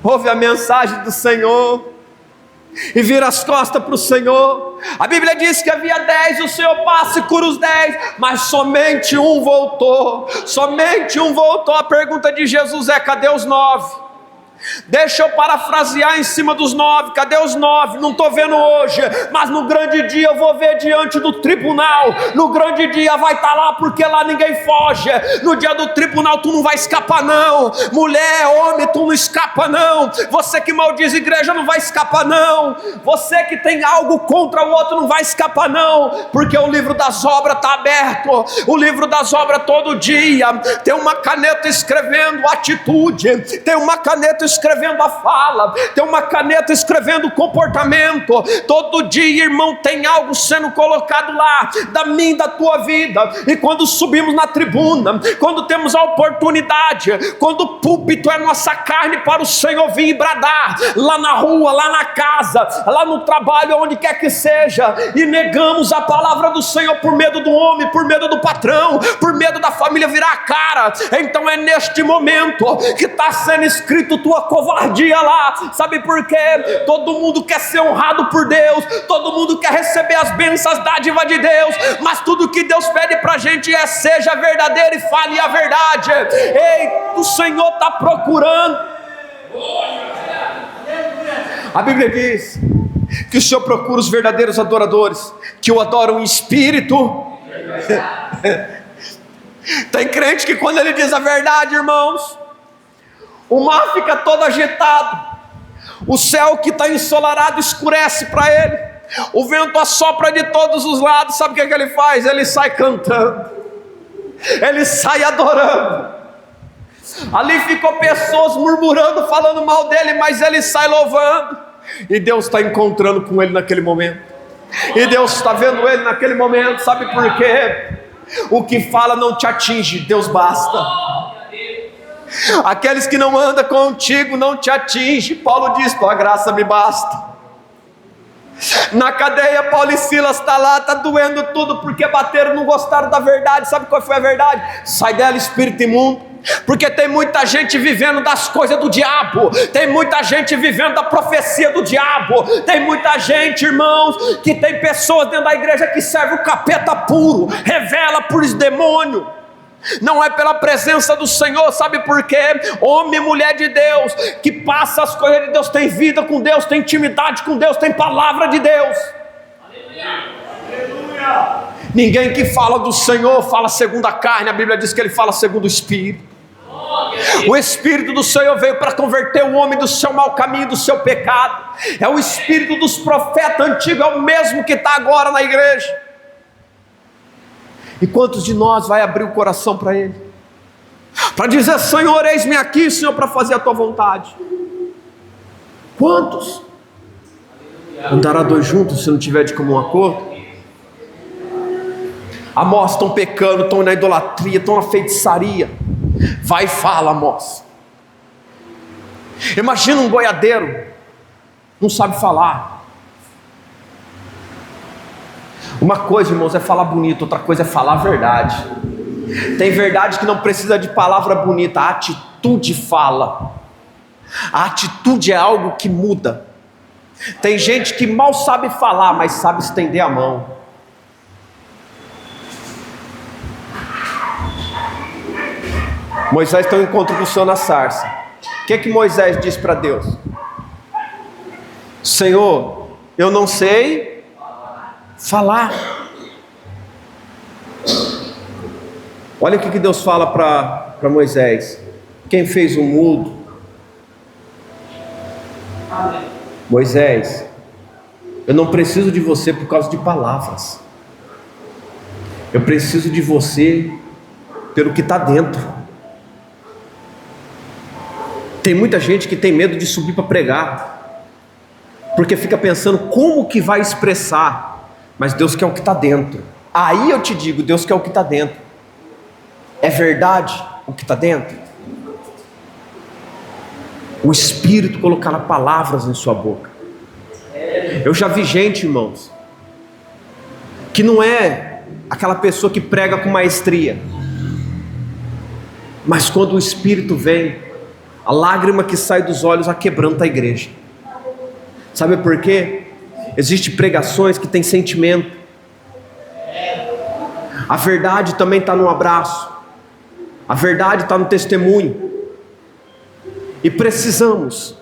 ouve a mensagem do Senhor e vira as costas para o Senhor? A Bíblia diz que havia 10, o Senhor passa e cura os 10, mas somente um voltou. Somente um voltou. A pergunta de Jesus é: cadê os 9? Deixa eu parafrasear em cima dos 9. Cadê os 9? Não estou vendo hoje, mas no grande dia eu vou ver diante do tribunal. No grande dia vai estar lá, porque lá ninguém foge. No dia do tribunal tu não vai escapar não. Mulher, homem, tu não escapa não. Você que maldiz igreja não vai escapar não. Você que tem algo contra o outro não vai escapar não, porque o livro das obras está aberto. O livro das obras todo dia tem uma caneta escrevendo atitude, tem uma caneta escrevendo a fala, tem uma caneta escrevendo o comportamento. Todo dia, irmão, tem algo sendo colocado lá, da minha e da tua vida. E quando subimos na tribuna, quando temos a oportunidade, quando o púlpito é nossa carne para o Senhor vir e bradar, lá na rua, lá na casa, lá no trabalho, onde quer que seja, e negamos a palavra do Senhor por medo do homem, por medo do patrão, por medo da família virar a cara, então é neste momento que está sendo escrito tua covardia lá. Sabe por quê? Todo mundo quer ser honrado por Deus, todo mundo quer receber as bênçãos, dádiva de Deus, mas tudo que Deus pede pra gente é: seja verdadeiro e fale a verdade. Ei, o Senhor está procurando. A Bíblia diz que o Senhor procura os verdadeiros adoradores, que o adoram em espírito. Tem crente que quando ele diz a verdade, irmãos, o mar fica todo agitado, o céu que está ensolarado escurece para ele, o vento assopra de todos os lados. Sabe o que ele faz? Ele sai cantando, ele sai adorando. Ali ficou pessoas murmurando, falando mal dele, mas ele sai louvando, e Deus está encontrando com ele naquele momento, e Deus está vendo ele naquele momento. Sabe por quê? O que fala não te atinge, Deus basta. Aqueles que não andam contigo não te atingem. Paulo diz: tua graça me basta. Na cadeia, Paulo e Silas está lá, está doendo tudo, porque bateram, não gostaram da verdade. Sabe qual foi a verdade? Sai dela, espírito imundo. Porque tem muita gente vivendo das coisas do diabo, tem muita gente vivendo da profecia do diabo, tem muita gente, irmãos, que tem pessoas dentro da igreja que serve o capeta puro, revela por esse demônio. Não é pela presença do Senhor. Sabe por quê? Homem e mulher de Deus, que passa as coisas de Deus, tem vida com Deus, tem intimidade com Deus, tem palavra de Deus. Aleluia. Ninguém que fala do Senhor fala segundo a carne. A Bíblia diz que ele fala segundo o Espírito. O Espírito do Senhor veio para converter o homem do seu mau caminho, do seu pecado. É o Espírito dos profetas antigos, é o mesmo que está agora na igreja. E quantos de nós vai abrir o coração para Ele? Para dizer: Senhor, eis-me aqui, Senhor, para fazer a Tua vontade. Quantos? Andará dois juntos se não tiver de comum acordo? Amós, estão pecando, estão na idolatria, estão na feitiçaria. Vai e fala, Amós. Imagina um boiadeiro, não sabe falar. Uma coisa, irmãos, é falar bonito, outra coisa é falar a verdade. Tem verdade que não precisa de palavra bonita, a atitude fala. A atitude é algo que muda. Tem gente que mal sabe falar, mas sabe estender a mão. Moisés tem um encontro com o Senhor na sarça. O que Moisés diz para Deus? Senhor, eu não sei falar. Olha o que Deus fala para Moisés: quem fez o mudo? Moisés, Eu não preciso de você por causa de palavras. Eu preciso de você pelo que está dentro. Tem muita gente que tem medo de subir para pregar, porque fica pensando como que vai expressar. Mas Deus quer o que está dentro. Aí eu te digo, Deus quer o que está dentro. É verdade o que está dentro? O Espírito colocar palavras em sua boca. Eu já vi gente, irmãos, que não é aquela pessoa que prega com maestria, mas quando o Espírito vem, a lágrima que sai dos olhos aquebranta a igreja. Sabe por quê? Existem pregações que têm sentimento. A verdade também está no abraço. A verdade está no testemunho. E precisamos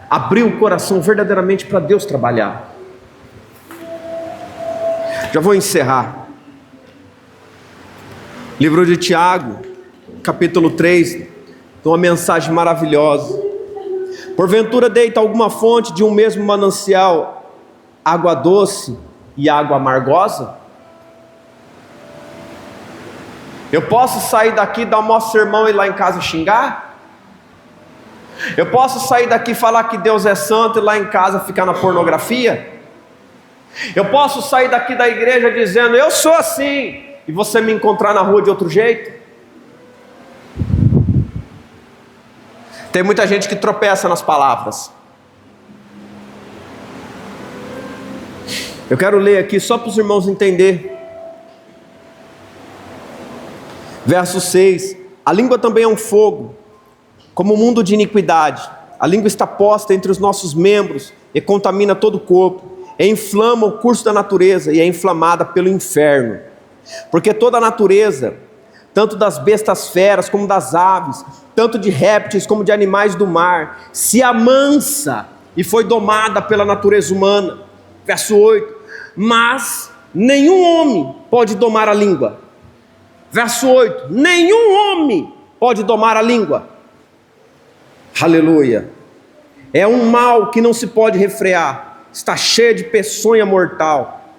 abrir o coração verdadeiramente para Deus trabalhar. Já vou encerrar. Livro de Tiago, capítulo 3, tem uma mensagem maravilhosa. Porventura deita alguma fonte de um mesmo manancial água doce e água amargosa? Eu posso sair daqui, dar um maior sermão e ir lá em casa xingar? Eu posso sair daqui e falar que Deus é santo e lá em casa ficar na pornografia? Eu posso sair daqui da igreja dizendo, eu sou assim, e você me encontrar na rua de outro jeito? Tem muita gente que tropeça nas palavras. Eu quero ler aqui só para os irmãos entenderem. Verso 6: a língua também é um fogo, como um mundo de iniquidade. A língua está posta entre os nossos membros e contamina todo o corpo, e inflama o curso da natureza e é inflamada pelo inferno. Porque toda a natureza, tanto das bestas feras como das aves, tanto de répteis como de animais do mar, se amansa e foi domada pela natureza humana. Verso 8: mas nenhum homem pode domar a língua. Verso 8: nenhum homem pode domar a língua. Aleluia. É um mal que não se pode refrear, está cheia de peçonha mortal.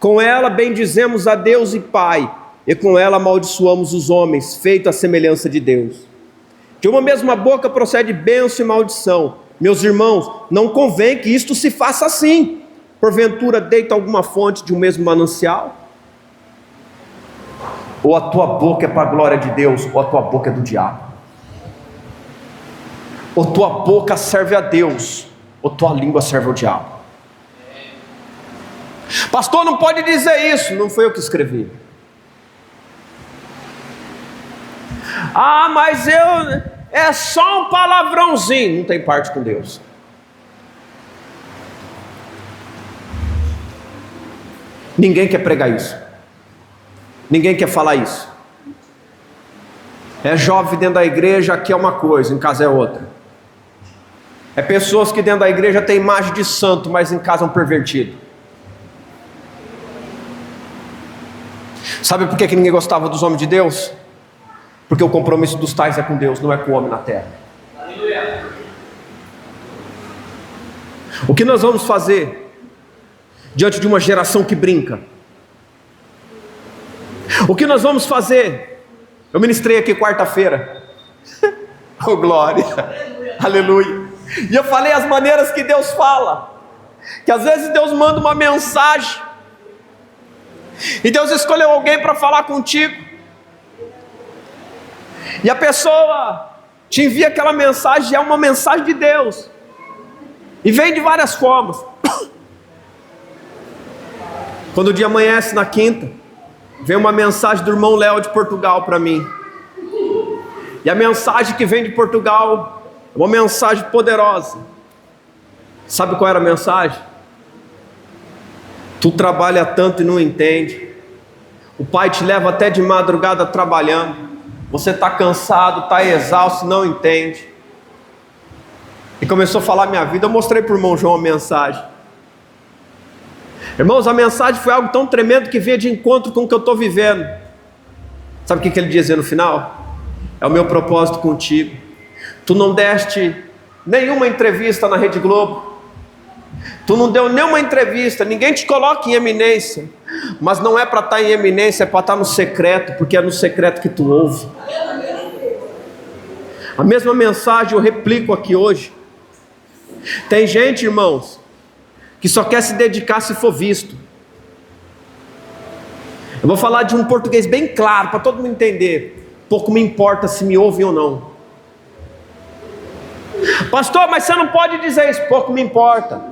Com ela bendizemos a Deus e Pai, e com ela amaldiçoamos os homens, feito à semelhança de Deus. De uma mesma boca procede bênção e maldição. Meus irmãos, não convém que isto se faça assim. Porventura deita alguma fonte de um mesmo manancial? Ou a tua boca é para a glória de Deus, ou a tua boca é do diabo. Ou tua boca serve a Deus, ou tua língua serve ao diabo. Pastor, não pode dizer isso. Não foi eu que escrevi. Ah, mas é só um palavrãozinho. Não tem parte com Deus. Ninguém quer pregar isso. Ninguém quer falar isso. É jovem dentro da igreja, aqui é uma coisa, em casa é outra. É pessoas que dentro da igreja têm imagem de santo, mas em casa é um pervertido. Sabe por que ninguém gostava dos homens de Deus? Porque o compromisso dos tais é com Deus, não é com o homem na terra. Aleluia. O que nós vamos fazer diante de uma geração que brinca? O que nós vamos fazer? Eu ministrei aqui quarta-feira. Oh glória, aleluia. E eu falei as maneiras que Deus fala. Que às vezes Deus manda uma mensagem, e Deus escolheu alguém para falar contigo, e a pessoa te envia aquela mensagem, é uma mensagem de Deus, e vem de várias formas. Quando o dia amanhece na quinta, vem uma mensagem do irmão Léo de Portugal para mim, e a mensagem que vem de Portugal é uma mensagem poderosa. Sabe qual era a mensagem? Tu trabalha tanto e não entende. O pai te leva até de madrugada trabalhando. Você está cansado, está exausto, não entende. E começou a falar minha vida. Eu mostrei para o irmão João a mensagem. Irmãos, a mensagem foi algo tão tremendo que veio de encontro com o que eu estou vivendo. Sabe o que ele dizia no final? É o meu propósito contigo. Tu não deste nenhuma entrevista na Rede Globo. Tu não deu nenhuma entrevista, ninguém te coloca em eminência. Mas não é para estar em eminência, é para estar no secreto, porque é no secreto que tu ouve. A mesma mensagem eu replico aqui hoje. Tem gente, irmãos, que só quer se dedicar se for visto. Eu vou falar de um português bem claro, para todo mundo entender. Pouco me importa se me ouvem ou não. Pastor, mas você não pode dizer isso. Pouco me importa.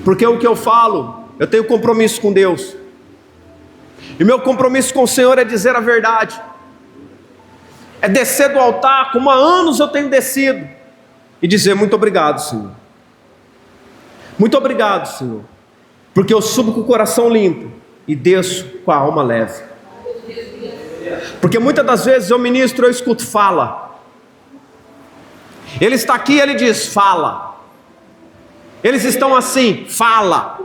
Porque o que eu falo, eu tenho compromisso com Deus. E meu compromisso com o Senhor é dizer a verdade. É descer do altar, como há anos eu tenho descido, e dizer muito obrigado, Senhor. Muito obrigado, Senhor. Porque eu subo com o coração limpo e desço com a alma leve. Porque muitas das vezes eu ministro, eu escuto fala. Ele está aqui, ele diz fala. Eles estão assim, fala.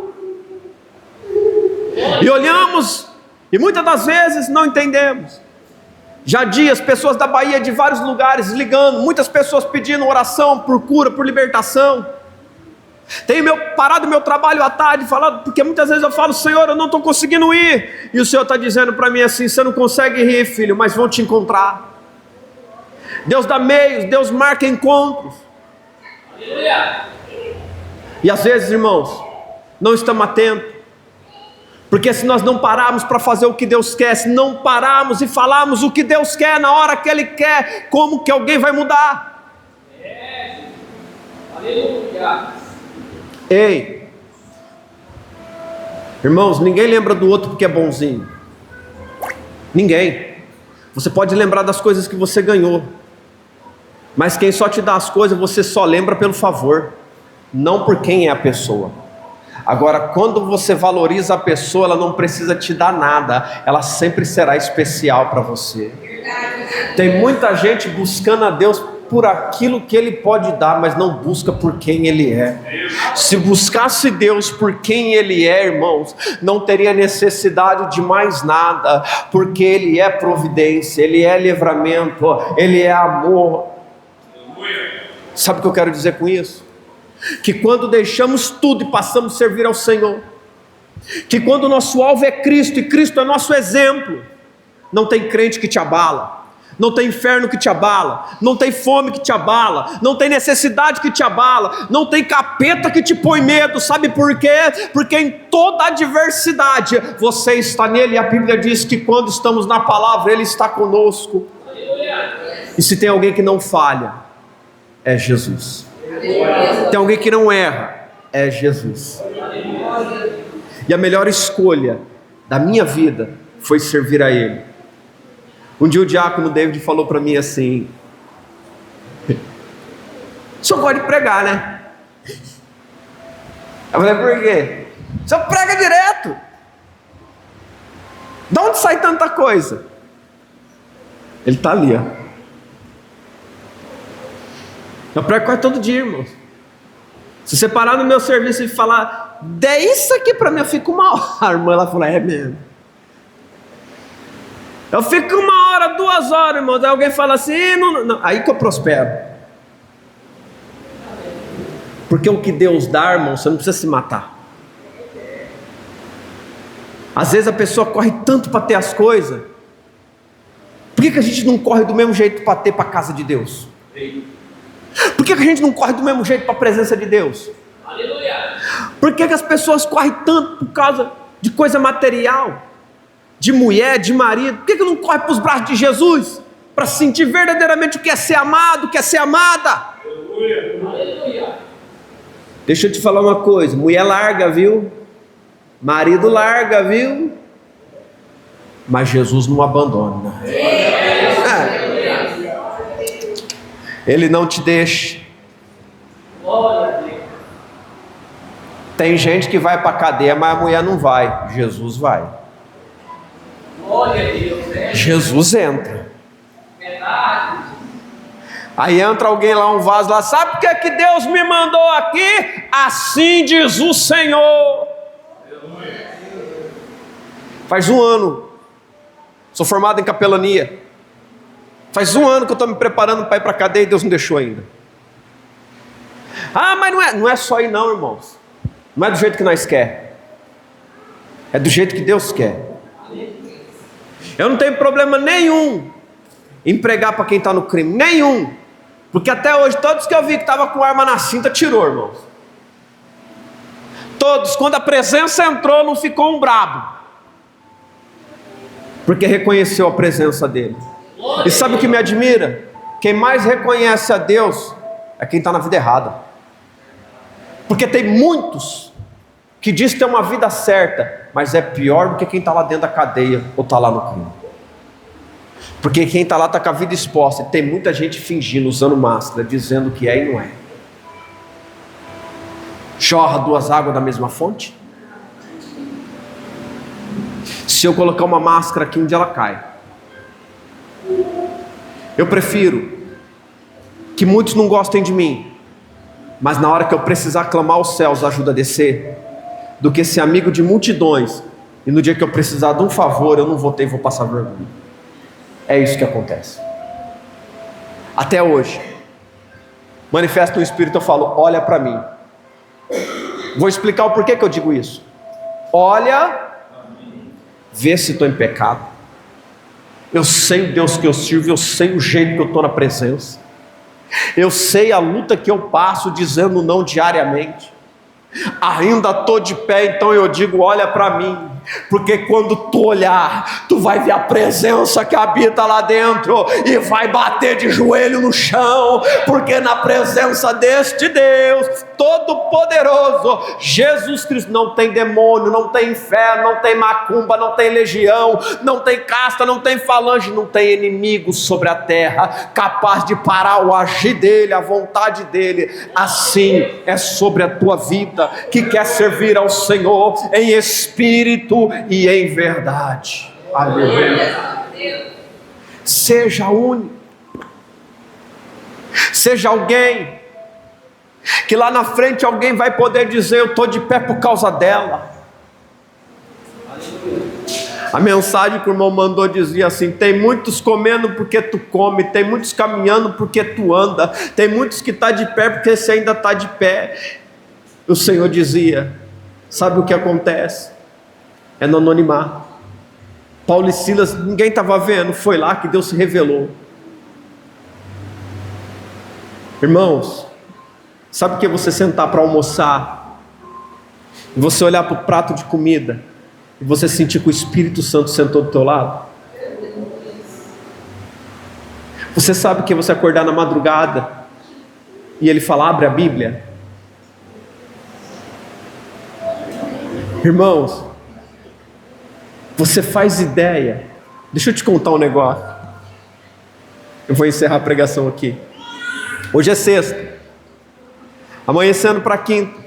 E olhamos, e muitas das vezes não entendemos. Já dias, pessoas da Bahia de vários lugares ligando, muitas pessoas pedindo oração por cura, por libertação. Tenho parado meu trabalho à tarde, falando, porque muitas vezes eu falo, Senhor, eu não estou conseguindo ir. E o Senhor está dizendo para mim assim, você não consegue ir, filho, mas vão te encontrar. Deus dá meios, Deus marca encontros. Aleluia. E às vezes, irmãos, não estamos atentos. Porque se nós não pararmos para fazer o que Deus quer, se não pararmos e falarmos o que Deus quer na hora que Ele quer, como que alguém vai mudar? Aleluia. Ei, irmãos, ninguém lembra do outro porque é bonzinho. Ninguém. Você pode lembrar das coisas que você ganhou, mas quem só te dá as coisas, você só lembra pelo favor, não por quem é a pessoa. Agora, quando você valoriza a pessoa, ela não precisa te dar nada, ela sempre será especial para você. Tem muita gente buscando a Deus por aquilo que Ele pode dar, mas não busca por quem Ele é. Se buscasse Deus por quem Ele é, irmãos, não teria necessidade de mais nada, porque Ele é providência, Ele é livramento, Ele é amor. Sabe o que eu quero dizer com isso? Que quando deixamos tudo e passamos a servir ao Senhor, que quando o nosso alvo é Cristo, e Cristo é nosso exemplo, não tem crente que te abala, não tem inferno que te abala, não tem fome que te abala, não tem necessidade que te abala, não tem capeta que te põe medo. Sabe por quê? Porque em toda adversidade você está nele, e a Bíblia diz que quando estamos na palavra, Ele está conosco. E se tem alguém que não falha, é Jesus. Tem alguém que não erra, é Jesus. E a melhor escolha da minha vida foi servir a Ele. Um dia o diácono David falou para mim assim: o senhor gosta de pregar, né? Eu falei, por quê? O senhor prega direto. De onde sai tanta coisa? Ele está ali, ó. Eu prego quase todo dia, irmãos. Se você parar no meu serviço e falar, dê isso aqui para mim, eu fico uma hora. A irmã, ela falou, é mesmo. Eu fico 1 hora, 2 horas, irmãos. Aí alguém fala assim, não. Aí que eu prospero. Porque o que Deus dá, irmão, você não precisa se matar. Às vezes a pessoa corre tanto para ter as coisas. Por que a gente não corre do mesmo jeito para ter para a casa de Deus? Por que a gente não corre do mesmo jeito para a presença de Deus? Aleluia. Por que as pessoas correm tanto por causa de coisa material? De mulher, de marido? Por que não corre para os braços de Jesus? Para sentir verdadeiramente o que é ser amado, o que é ser amada? Aleluia. Deixa eu te falar uma coisa, mulher larga, viu? Marido larga, viu? Mas Jesus não abandona. Ele não te deixa. Tem gente que vai para a cadeia, mas a mulher não vai. Jesus vai. Jesus entra. Aí entra alguém lá, um vaso lá, sabe por que Deus me mandou aqui? Assim diz o Senhor. Faz 1 ano, sou formado em capelania. Faz 1 ano que eu estou me preparando para ir para a cadeia e Deus não deixou ainda. Ah, mas não é só ir não, irmãos. Não é do jeito que nós quer. É do jeito que Deus quer. Eu não tenho problema nenhum em pregar para quem está no crime. Nenhum. Porque até hoje, todos que eu vi que estavam com arma na cinta, tirou, irmãos. Todos, quando a presença entrou, não ficou um brabo. Porque reconheceu a presença dele. E sabe o que me admira? Quem mais reconhece a Deus é quem está na vida errada. Porque tem muitos que diz ter uma vida certa, mas é pior do que quem está lá dentro da cadeia ou está lá no crime. Porque quem está lá está com a vida exposta. E tem muita gente fingindo, usando máscara, dizendo que é e não é. Jorra duas águas da mesma fonte? Se eu colocar uma máscara aqui, um dia ela cai. Eu prefiro que muitos não gostem de mim, mas na hora que eu precisar clamar aos céus, ajuda a descer, do que ser amigo de multidões, e no dia que eu precisar de um favor, eu não vou ter e vou passar vergonha. É isso que acontece. Até hoje, manifesta no Espírito, eu falo, olha para mim. Vou explicar o porquê que eu digo isso. Olha, vê se estou em pecado. Eu sei o Deus que eu sirvo, eu sei o jeito que eu estou na presença. Eu sei a luta que eu passo dizendo não diariamente. Ainda estou de pé, então eu digo, olha para mim. Porque quando tu olhar, tu vai ver a presença que habita lá dentro e vai bater de joelho no chão, porque na presença deste Deus Todo-Poderoso, Jesus Cristo, não tem demônio, não tem inferno, não tem macumba, não tem legião, não tem casta, não tem falange, não tem inimigo sobre a terra capaz de parar o agir dele, a vontade dele. Assim é sobre a tua vida, que quer servir ao Senhor em espírito e em verdade. Aleluia. Seja único. Seja alguém que lá na frente alguém vai poder dizer, eu estou de pé por causa dela. A mensagem que o irmão mandou dizia assim: tem muitos comendo porque tu come, tem muitos caminhando porque tu anda, tem muitos que estão de pé porque você ainda está de pé. O Senhor dizia, sabe o que acontece? É no anonimato. Paulo e Silas, ninguém estava vendo, foi lá que Deus se revelou. Irmãos, sabe o que é você sentar para almoçar, e você olhar para o prato de comida, e você sentir que o Espírito Santo sentou do teu lado? Você sabe o que é você acordar na madrugada, e ele fala, abre a Bíblia? Irmãos, você faz ideia? Deixa eu te contar um negócio. Eu vou encerrar a pregação aqui. Hoje é sexta, amanhecendo para quinta,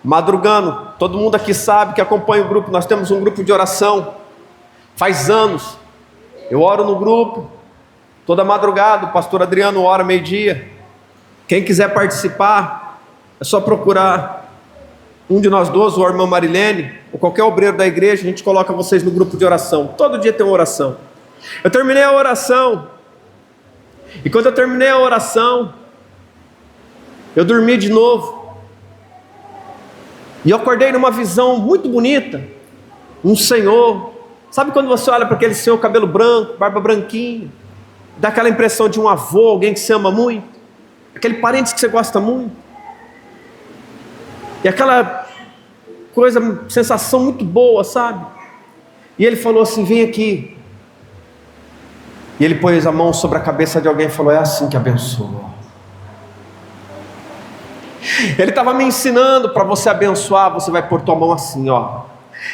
madrugando. Todo mundo aqui sabe que acompanha o grupo. Nós temos um grupo de oração. Faz anos. Eu oro no grupo toda madrugada. O pastor Adriano ora meio-dia. Quem quiser participar, é só procurar um de nós dois, ou a irmã Marilene, ou qualquer obreiro da igreja. A gente coloca vocês no grupo de oração. Todo dia tem uma oração. Eu terminei a oração, e quando eu terminei a oração, eu dormi de novo, e eu acordei numa visão muito bonita. Um senhor, sabe quando você olha para aquele senhor, cabelo branco, barba branquinha, dá aquela impressão de um avô, alguém que você ama muito, aquele parente que você gosta muito, e aquela coisa, sensação muito boa, sabe? E ele falou assim, vem aqui. E ele pôs a mão sobre a cabeça de alguém e falou, é assim que abençoa. Ele estava me ensinando, para você abençoar, você vai pôr tua mão assim, ó.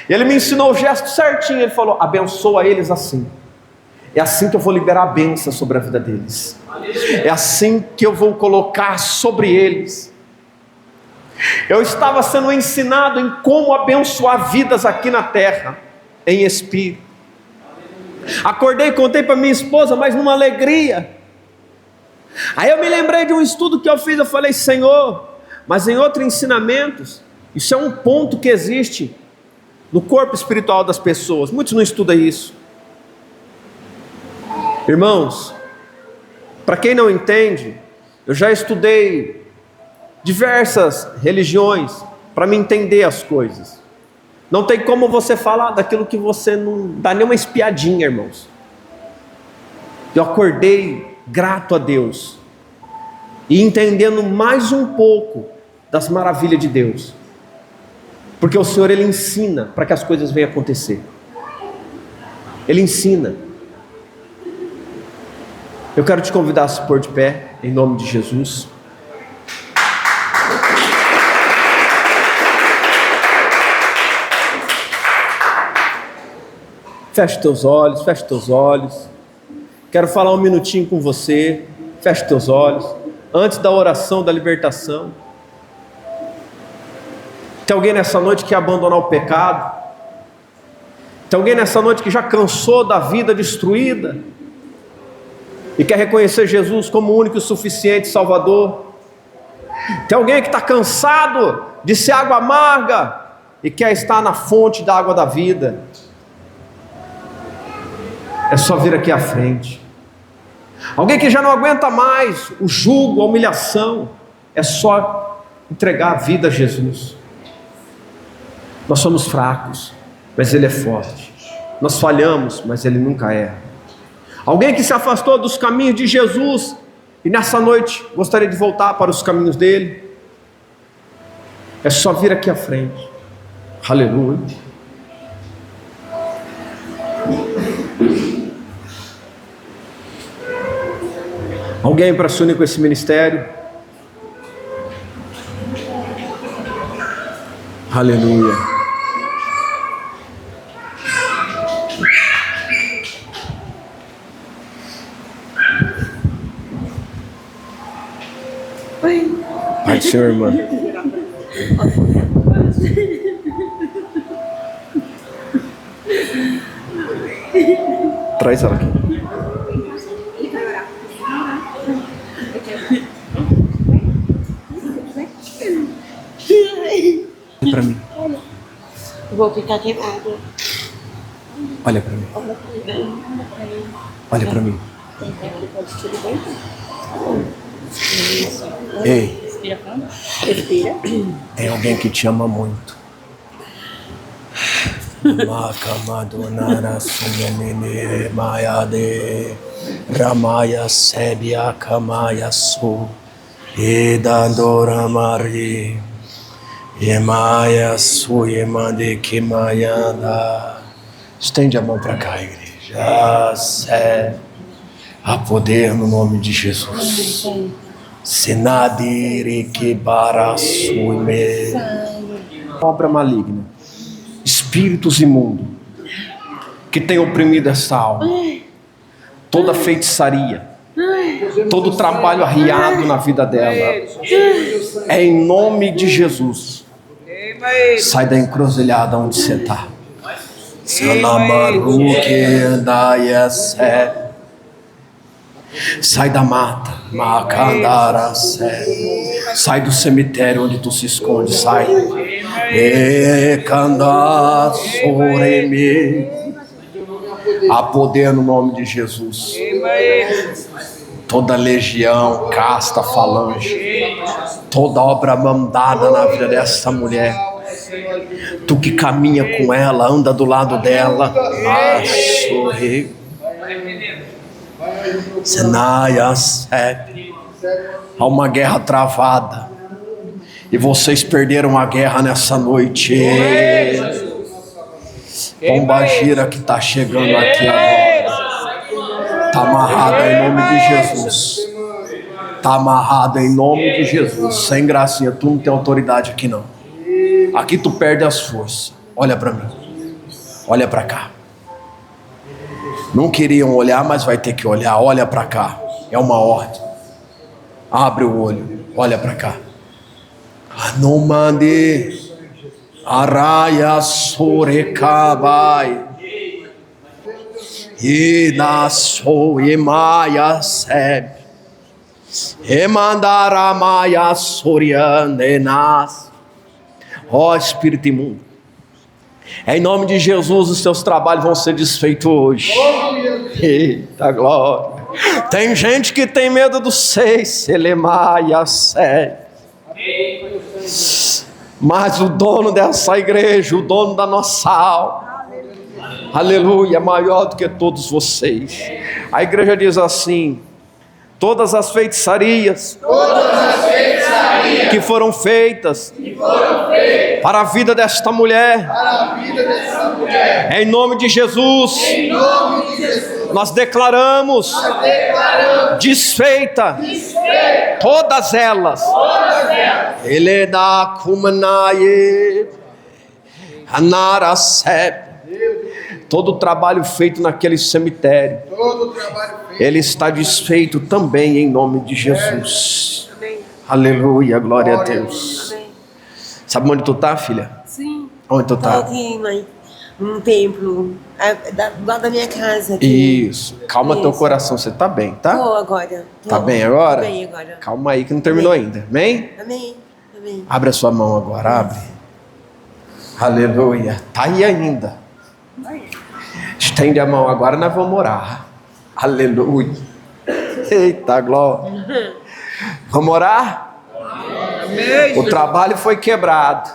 E ele me ensinou o gesto certinho. Ele falou, abençoa eles assim. É assim que eu vou liberar a bênção sobre a vida deles. É assim que eu vou colocar sobre eles. Eu estava sendo ensinado em como abençoar vidas aqui na terra, em espírito. Acordei e contei para minha esposa, mas numa alegria. Aí eu me lembrei de um estudo que eu fiz. Eu falei, Senhor, mas em outros ensinamentos, isso é um ponto que existe no corpo espiritual das pessoas. Muitos não estudam isso. Irmãos, para quem não entende, eu já estudei diversas religiões para me entender as coisas. Não tem como você falar daquilo que você não dá nenhuma espiadinha, irmãos. Eu acordei grato a Deus e entendendo mais um pouco das maravilhas de Deus, porque o Senhor, Ele ensina para que as coisas venham acontecer. Ele ensina. Eu quero te convidar a se pôr de pé, em nome de Jesus. Feche teus olhos, feche teus olhos. Quero falar um minutinho com você. Feche teus olhos. Antes da oração da libertação. Tem alguém nessa noite que quer abandonar o pecado? Tem alguém nessa noite que já cansou da vida destruída e quer reconhecer Jesus como o único e suficiente Salvador? Tem alguém que está cansado de ser água amarga e quer estar na fonte da água da vida? É só vir aqui à frente. Alguém que já não aguenta mais o jugo, a humilhação, é só entregar a vida a Jesus. Nós somos fracos, mas Ele é forte. Nós falhamos, mas Ele nunca erra. Alguém que se afastou dos caminhos de Jesus e nessa noite gostaria de voltar para os caminhos dele, é só vir aqui à frente. Aleluia. Alguém para se unir com esse ministério? Aleluia. Pai do Senhor, irmã. Traz ela aqui. Olha pra mim. Vou ficar queimada. Olha pra mim. Olha pra mim. Ei. Respira. Tem alguém que te ama muito. Makamadonara sumenene mayade ramaya sebia kamaya su edandora mari emaya su emande kimayanda. Estende a mão para cá, igreja. Há poder no nome de Jesus. Senadire que barassume. Obra maligna, espíritos imundos que tem oprimido essa alma, toda feitiçaria, todo trabalho arriado na vida dela, é em nome de Jesus. Sai da encruzilhada onde você está. Sai da mata, sai do cemitério onde tu se esconde, sai. Há poder no nome de Jesus. Toda legião, casta, falange, toda obra mandada na vida dessa mulher, tu que caminha com ela, anda do lado dela, há uma guerra travada e vocês perderam a guerra nessa noite. Pombagira que está chegando aqui agora, está amarrada em nome de Jesus. Está amarrada em nome de Jesus. Sem gracinha, tu não tem autoridade aqui não. Aqui tu perde as forças. Olha para mim, olha para cá. Não queriam olhar, mas vai ter que olhar. Olha para cá, é uma ordem. Abre o olho, olha para cá. Anumande araya sorekabai inaso imaya seb emandaramaya soriandenas. Ó Espírito imundo, em nome de Jesus, os seus trabalhos vão ser desfeitos hoje. Eita glória. Tem gente que tem medo do 6, Elemaia 7. Mas o dono dessa igreja, o dono da nossa alma, aleluia, é maior do que todos vocês. A igreja diz assim: todas as feitiçarias que foram feitas para a vida desta mulher, em nome de Jesus, nós declaramos desfeita todas elas. Elena Kumanaye Anarasep. Todo o trabalho feito naquele cemitério, ele está desfeito também em nome de Jesus. Amém. Aleluia, glória a Deus. Amém. Sabe onde tu tá, filha? Sim. Onde tu Tô tá? aqui, mãe. Um templo. Do lado da minha casa. Aqui. Isso, calma teu coração, você tá bem, tá? Tô agora. Tá bem agora? Tô bem agora. Calma aí que não terminou ainda, amém? Amém. Amém. Abre a sua mão agora, abre. Aleluia, tá aí ainda. Estende a mão agora, nós vamos orar. Aleluia. Eita glória. Vamos orar? O trabalho foi quebrado.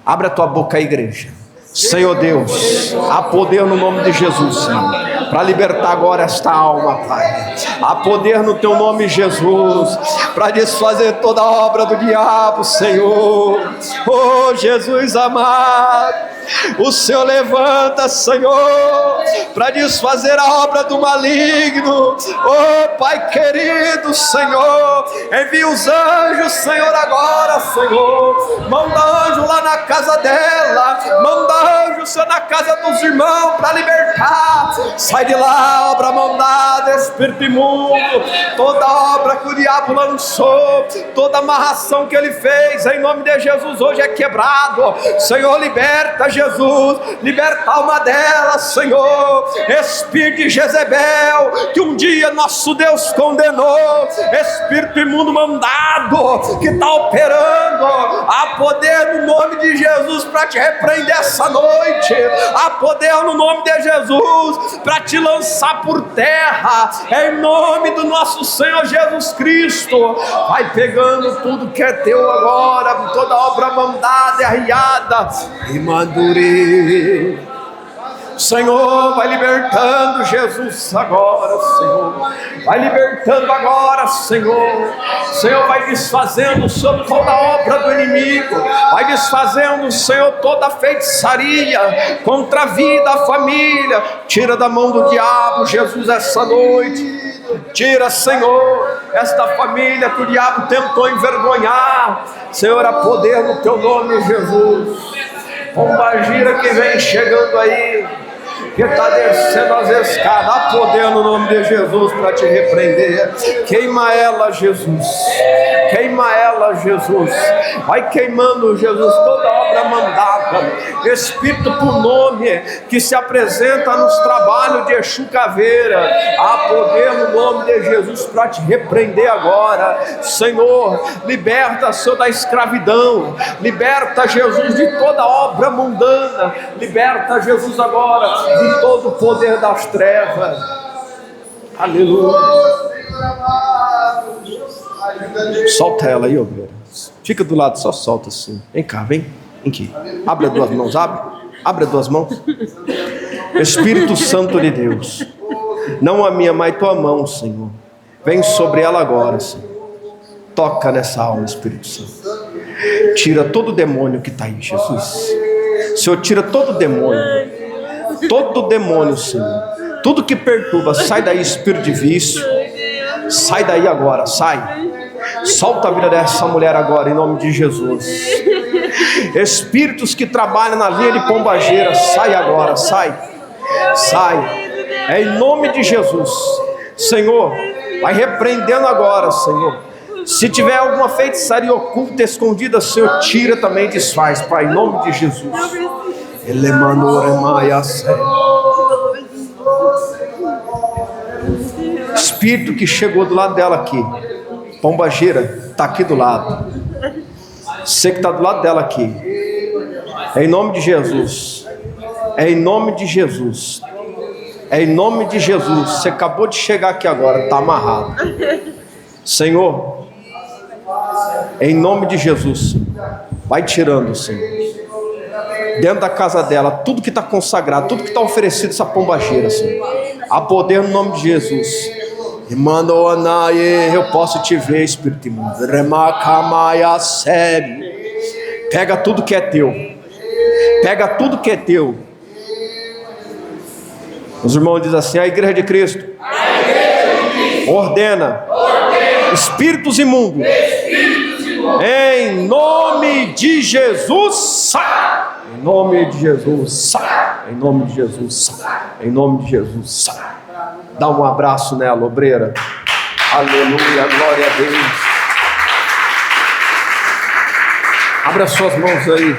Abre a tua boca aí, igreja. Senhor Deus, há poder no nome de Jesus, Senhor, para libertar agora esta alma, Pai. Há poder no teu nome, Jesus, para desfazer toda a obra do diabo, Senhor. Oh, Jesus amado, o Senhor levanta, Senhor, para desfazer a obra do maligno. Oh, Pai querido, Senhor, envia os anjos, Senhor, agora, Senhor. Manda anjo lá na casa dela, manda anjo, Senhor, na casa dos irmãos, para libertar. Sai de lá, obra mandada, espírito imundo, toda obra que o diabo lançou, toda amarração que ele fez, em nome de Jesus, hoje é quebrado. Senhor, liberta, Jesus, liberta a alma dela, Senhor. Espírito de Jezebel, que um dia nosso Deus condenou, espírito imundo mandado, que está operando, há poder no nome de Jesus para te repreender essa noite, há poder no nome de Jesus para te lançar por terra, em nome do nosso Senhor Jesus Cristo. Vai pegando tudo que é teu agora, toda obra mandada e arriada, e madure. Senhor, vai libertando, Jesus, agora, Senhor. Vai libertando agora, Senhor. Senhor, vai desfazendo sobre toda a obra do inimigo. Vai desfazendo, Senhor, toda a feitiçaria contra a vida, a família. Tira da mão do diabo, Jesus, essa noite. Tira, Senhor, esta família que o diabo tentou envergonhar. Senhor, há poder no teu nome, Jesus. Pombagira que vem chegando aí, que está descendo as escadas, há poder no nome de Jesus para te repreender. Queima ela, Jesus. Queima ela, Jesus. Vai queimando, Jesus, toda obra mandada. Espírito por nome que se apresenta nos trabalhos de Exu Caveira, há poder no nome de Jesus para te repreender agora. Senhor, liberta, Senhor, da escravidão. Liberta, Jesus, de toda obra mundana. Liberta, Jesus, agora de todo o poder das trevas. Aleluia. Solta ela aí, ovelha. Fica do lado, só solta assim. Vem cá, vem aqui. Abre as duas mãos, abre as duas mãos. Espírito Santo de Deus, não a minha, mas tua mão, Senhor. Vem sobre ela agora, Senhor. Toca nessa alma, Espírito Santo. Tira todo o demônio que está aí, Jesus. Senhor, tira todo o demônio. Todo demônio, Senhor, tudo que perturba, sai daí, espírito de vício, sai daí agora, sai, solta a vida dessa mulher agora, em nome de Jesus. Espíritos que trabalham na linha de pombageira, sai agora, sai, em nome de Jesus. Senhor, vai repreendendo agora, Senhor. Se tiver alguma feitiçaria oculta, escondida, Senhor, tira também, desfaz, Pai, em nome de Jesus. Espírito que chegou do lado dela aqui, pombageira, está aqui do lado. Você que está do lado dela aqui, é em nome de Jesus, é em nome de Jesus, é em nome de Jesus. Você acabou de chegar aqui agora, está amarrado. Senhor, Em nome de Jesus, Senhor. Vai tirando, Senhor. Dentro da casa dela, tudo que está consagrado, tudo que está oferecido, essa pombageira, Senhor. Há poder no nome de Jesus. E manda o anaie, eu posso te ver, Espírito imundo. Pega tudo que é teu. Pega tudo que é teu. Os irmãos dizem assim: a igreja de Cristo ordena espíritos imundos. Em nome de Jesus, sai. Em nome de Jesus, sai. Em nome de Jesus, sai. Em nome de Jesus, sai. Dá um abraço nela, obreira. Aleluia, glória a Deus. Abra suas mãos aí.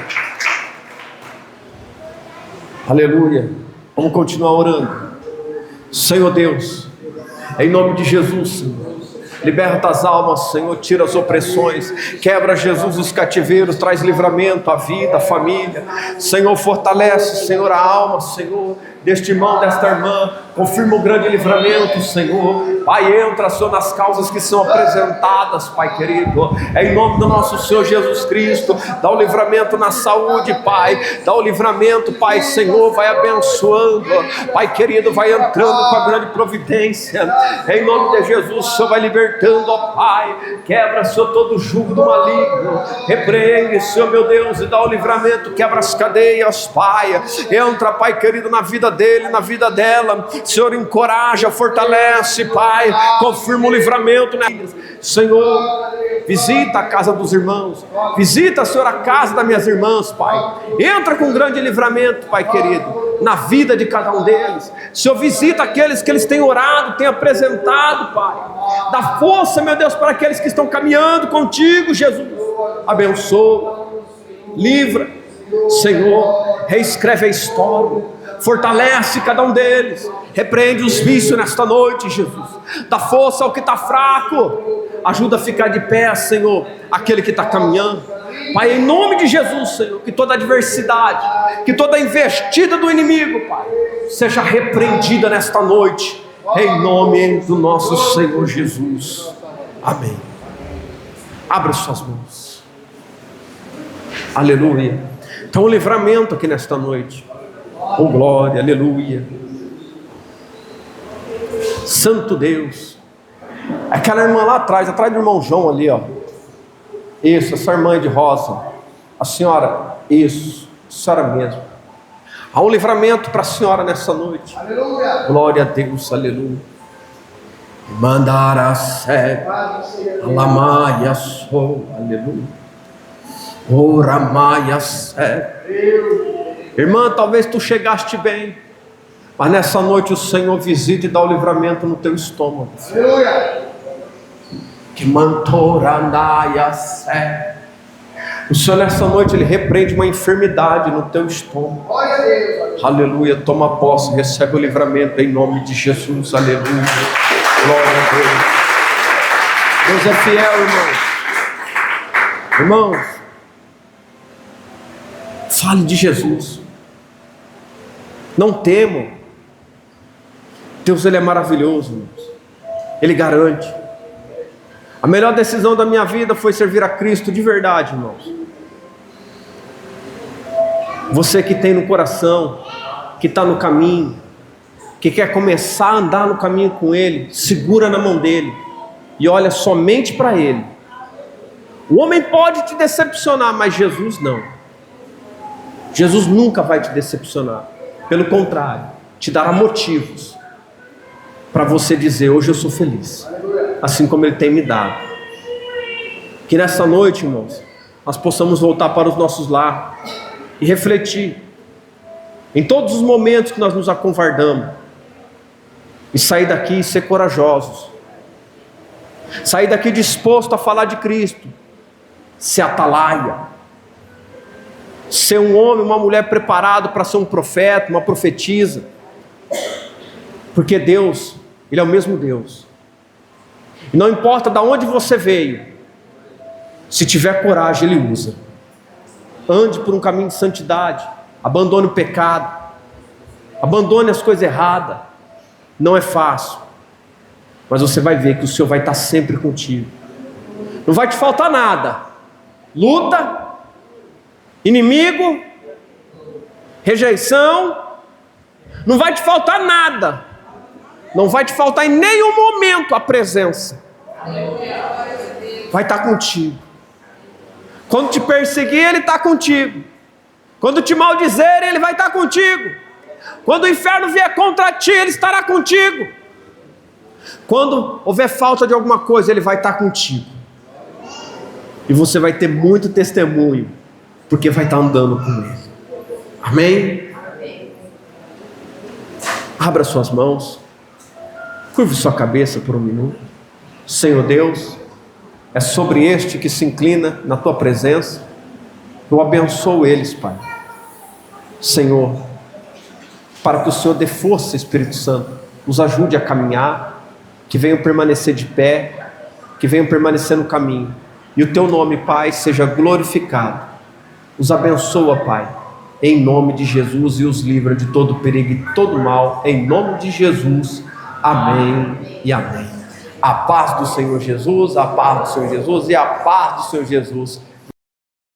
Aleluia. Vamos continuar orando. Senhor Deus, em nome de Jesus, Senhor, liberta as almas, Senhor, tira as opressões, quebra, Jesus, os cativeiros, traz livramento à vida, à família. Senhor, fortalece, Senhor, a alma, Senhor, deste irmão, desta irmã. Confirma o grande livramento, Senhor. Pai, entra, Senhor, nas causas que são apresentadas, Pai querido. Em nome do nosso Senhor Jesus Cristo, dá o livramento na saúde, Pai. Dá o livramento, Pai, Senhor, vai abençoando. Pai querido, vai entrando com a grande providência. Em nome de Jesus, o Senhor vai libertando, ó Pai. Quebra, Senhor, todo o jugo do maligno. Repreende, Senhor, meu Deus, e dá o livramento. Quebra as cadeias, Pai. Entra, Pai querido, na vida dele, na vida dela. Senhor, encoraja, fortalece, Pai. Confirma o livramento, né? Senhor, visita a casa dos irmãos. Visita, Senhor, a casa das minhas irmãs, Pai. Entra com grande livramento, Pai querido, na vida de cada um deles. Senhor, visita aqueles que eles têm orado, têm apresentado, Pai. Dá força, meu Deus, para aqueles que estão caminhando contigo, Jesus. Abençoa, livra, Senhor, reescreve a história. Fortalece cada um deles. Repreende os vícios nesta noite, Jesus. Dá força ao que está fraco. Ajuda a ficar de pé, Senhor, aquele que está caminhando. Pai, em nome de Jesus, Senhor, que toda adversidade, que toda investida do inimigo, Pai, seja repreendida nesta noite, em nome do nosso Senhor Jesus. Amém. Abra suas mãos. Aleluia. Então, o livramento aqui nesta noite. Oh, glória, aleluia. Santo Deus. Aquela irmã lá atrás do irmão João ali, ó. Isso, essa irmã de rosa. A senhora, isso, a senhora mesmo. Há um livramento para a senhora nessa noite. Aleluia. Glória a Deus, aleluia. Mandara sé, alamaia sou, aleluia. Oramaia sé. Irmã, talvez tu chegaste bem, mas nessa noite o Senhor visita e dá o livramento no teu estômago. Aleluia. Que mantorandaia sé. O Senhor nessa noite Ele repreende uma enfermidade no teu estômago. Aleluia. Toma posse, recebe o livramento em nome de Jesus. Aleluia. Glória a Deus. Deus é fiel, irmãos. Irmãos, fale de Jesus. Não temo. Deus, Ele é maravilhoso, irmãos. Ele garante. A melhor decisão da minha vida foi servir a Cristo de verdade, irmãos. Você que tem no coração, que está no caminho, que quer começar a andar no caminho com Ele, segura na mão dEle e olha somente para Ele. O homem pode te decepcionar, mas Jesus não. Jesus nunca vai te decepcionar. Pelo contrário, te dará motivos para você dizer: hoje eu sou feliz, assim como Ele tem me dado. Que nessa noite, irmãos, nós possamos voltar para os nossos lares e refletir em todos os momentos que nós nos acovardamos, e sair daqui e ser corajosos, sair daqui disposto a falar de Cristo, ser atalaia, ser um homem, uma mulher preparado para ser um profeta, uma profetisa, porque Deus, Ele é o mesmo Deus, e não importa de onde você veio, se tiver coragem Ele usa. Ande por um caminho de santidade, abandone o pecado, abandone as coisas erradas. Não é fácil, mas você vai ver que o Senhor vai estar sempre contigo, não vai te faltar nada, luta, inimigo, rejeição. Não vai te faltar nada. Não vai te faltar em nenhum momento a presença. Vai estar contigo. Quando te perseguir, Ele está contigo. Quando te maldizer, Ele vai estar contigo. Quando o inferno vier contra ti, Ele estará contigo. Quando houver falta de alguma coisa, Ele vai estar contigo. E você vai ter muito testemunho, porque vai estar andando com Ele. Amém? Abra suas mãos. Curve sua cabeça por um minuto. Senhor Deus, é sobre este que se inclina na Tua presença. Eu abençoo eles, Pai. Senhor, para que o Senhor dê força, Espírito Santo, os ajude a caminhar, que venham permanecer de pé, que venham permanecer no caminho. E o Teu nome, Pai, seja glorificado. Os abençoa, Pai, em nome de Jesus, e os livra de todo perigo e todo mal, em nome de Jesus. Amém e amém. A paz do Senhor Jesus, a paz do Senhor Jesus e a paz do Senhor Jesus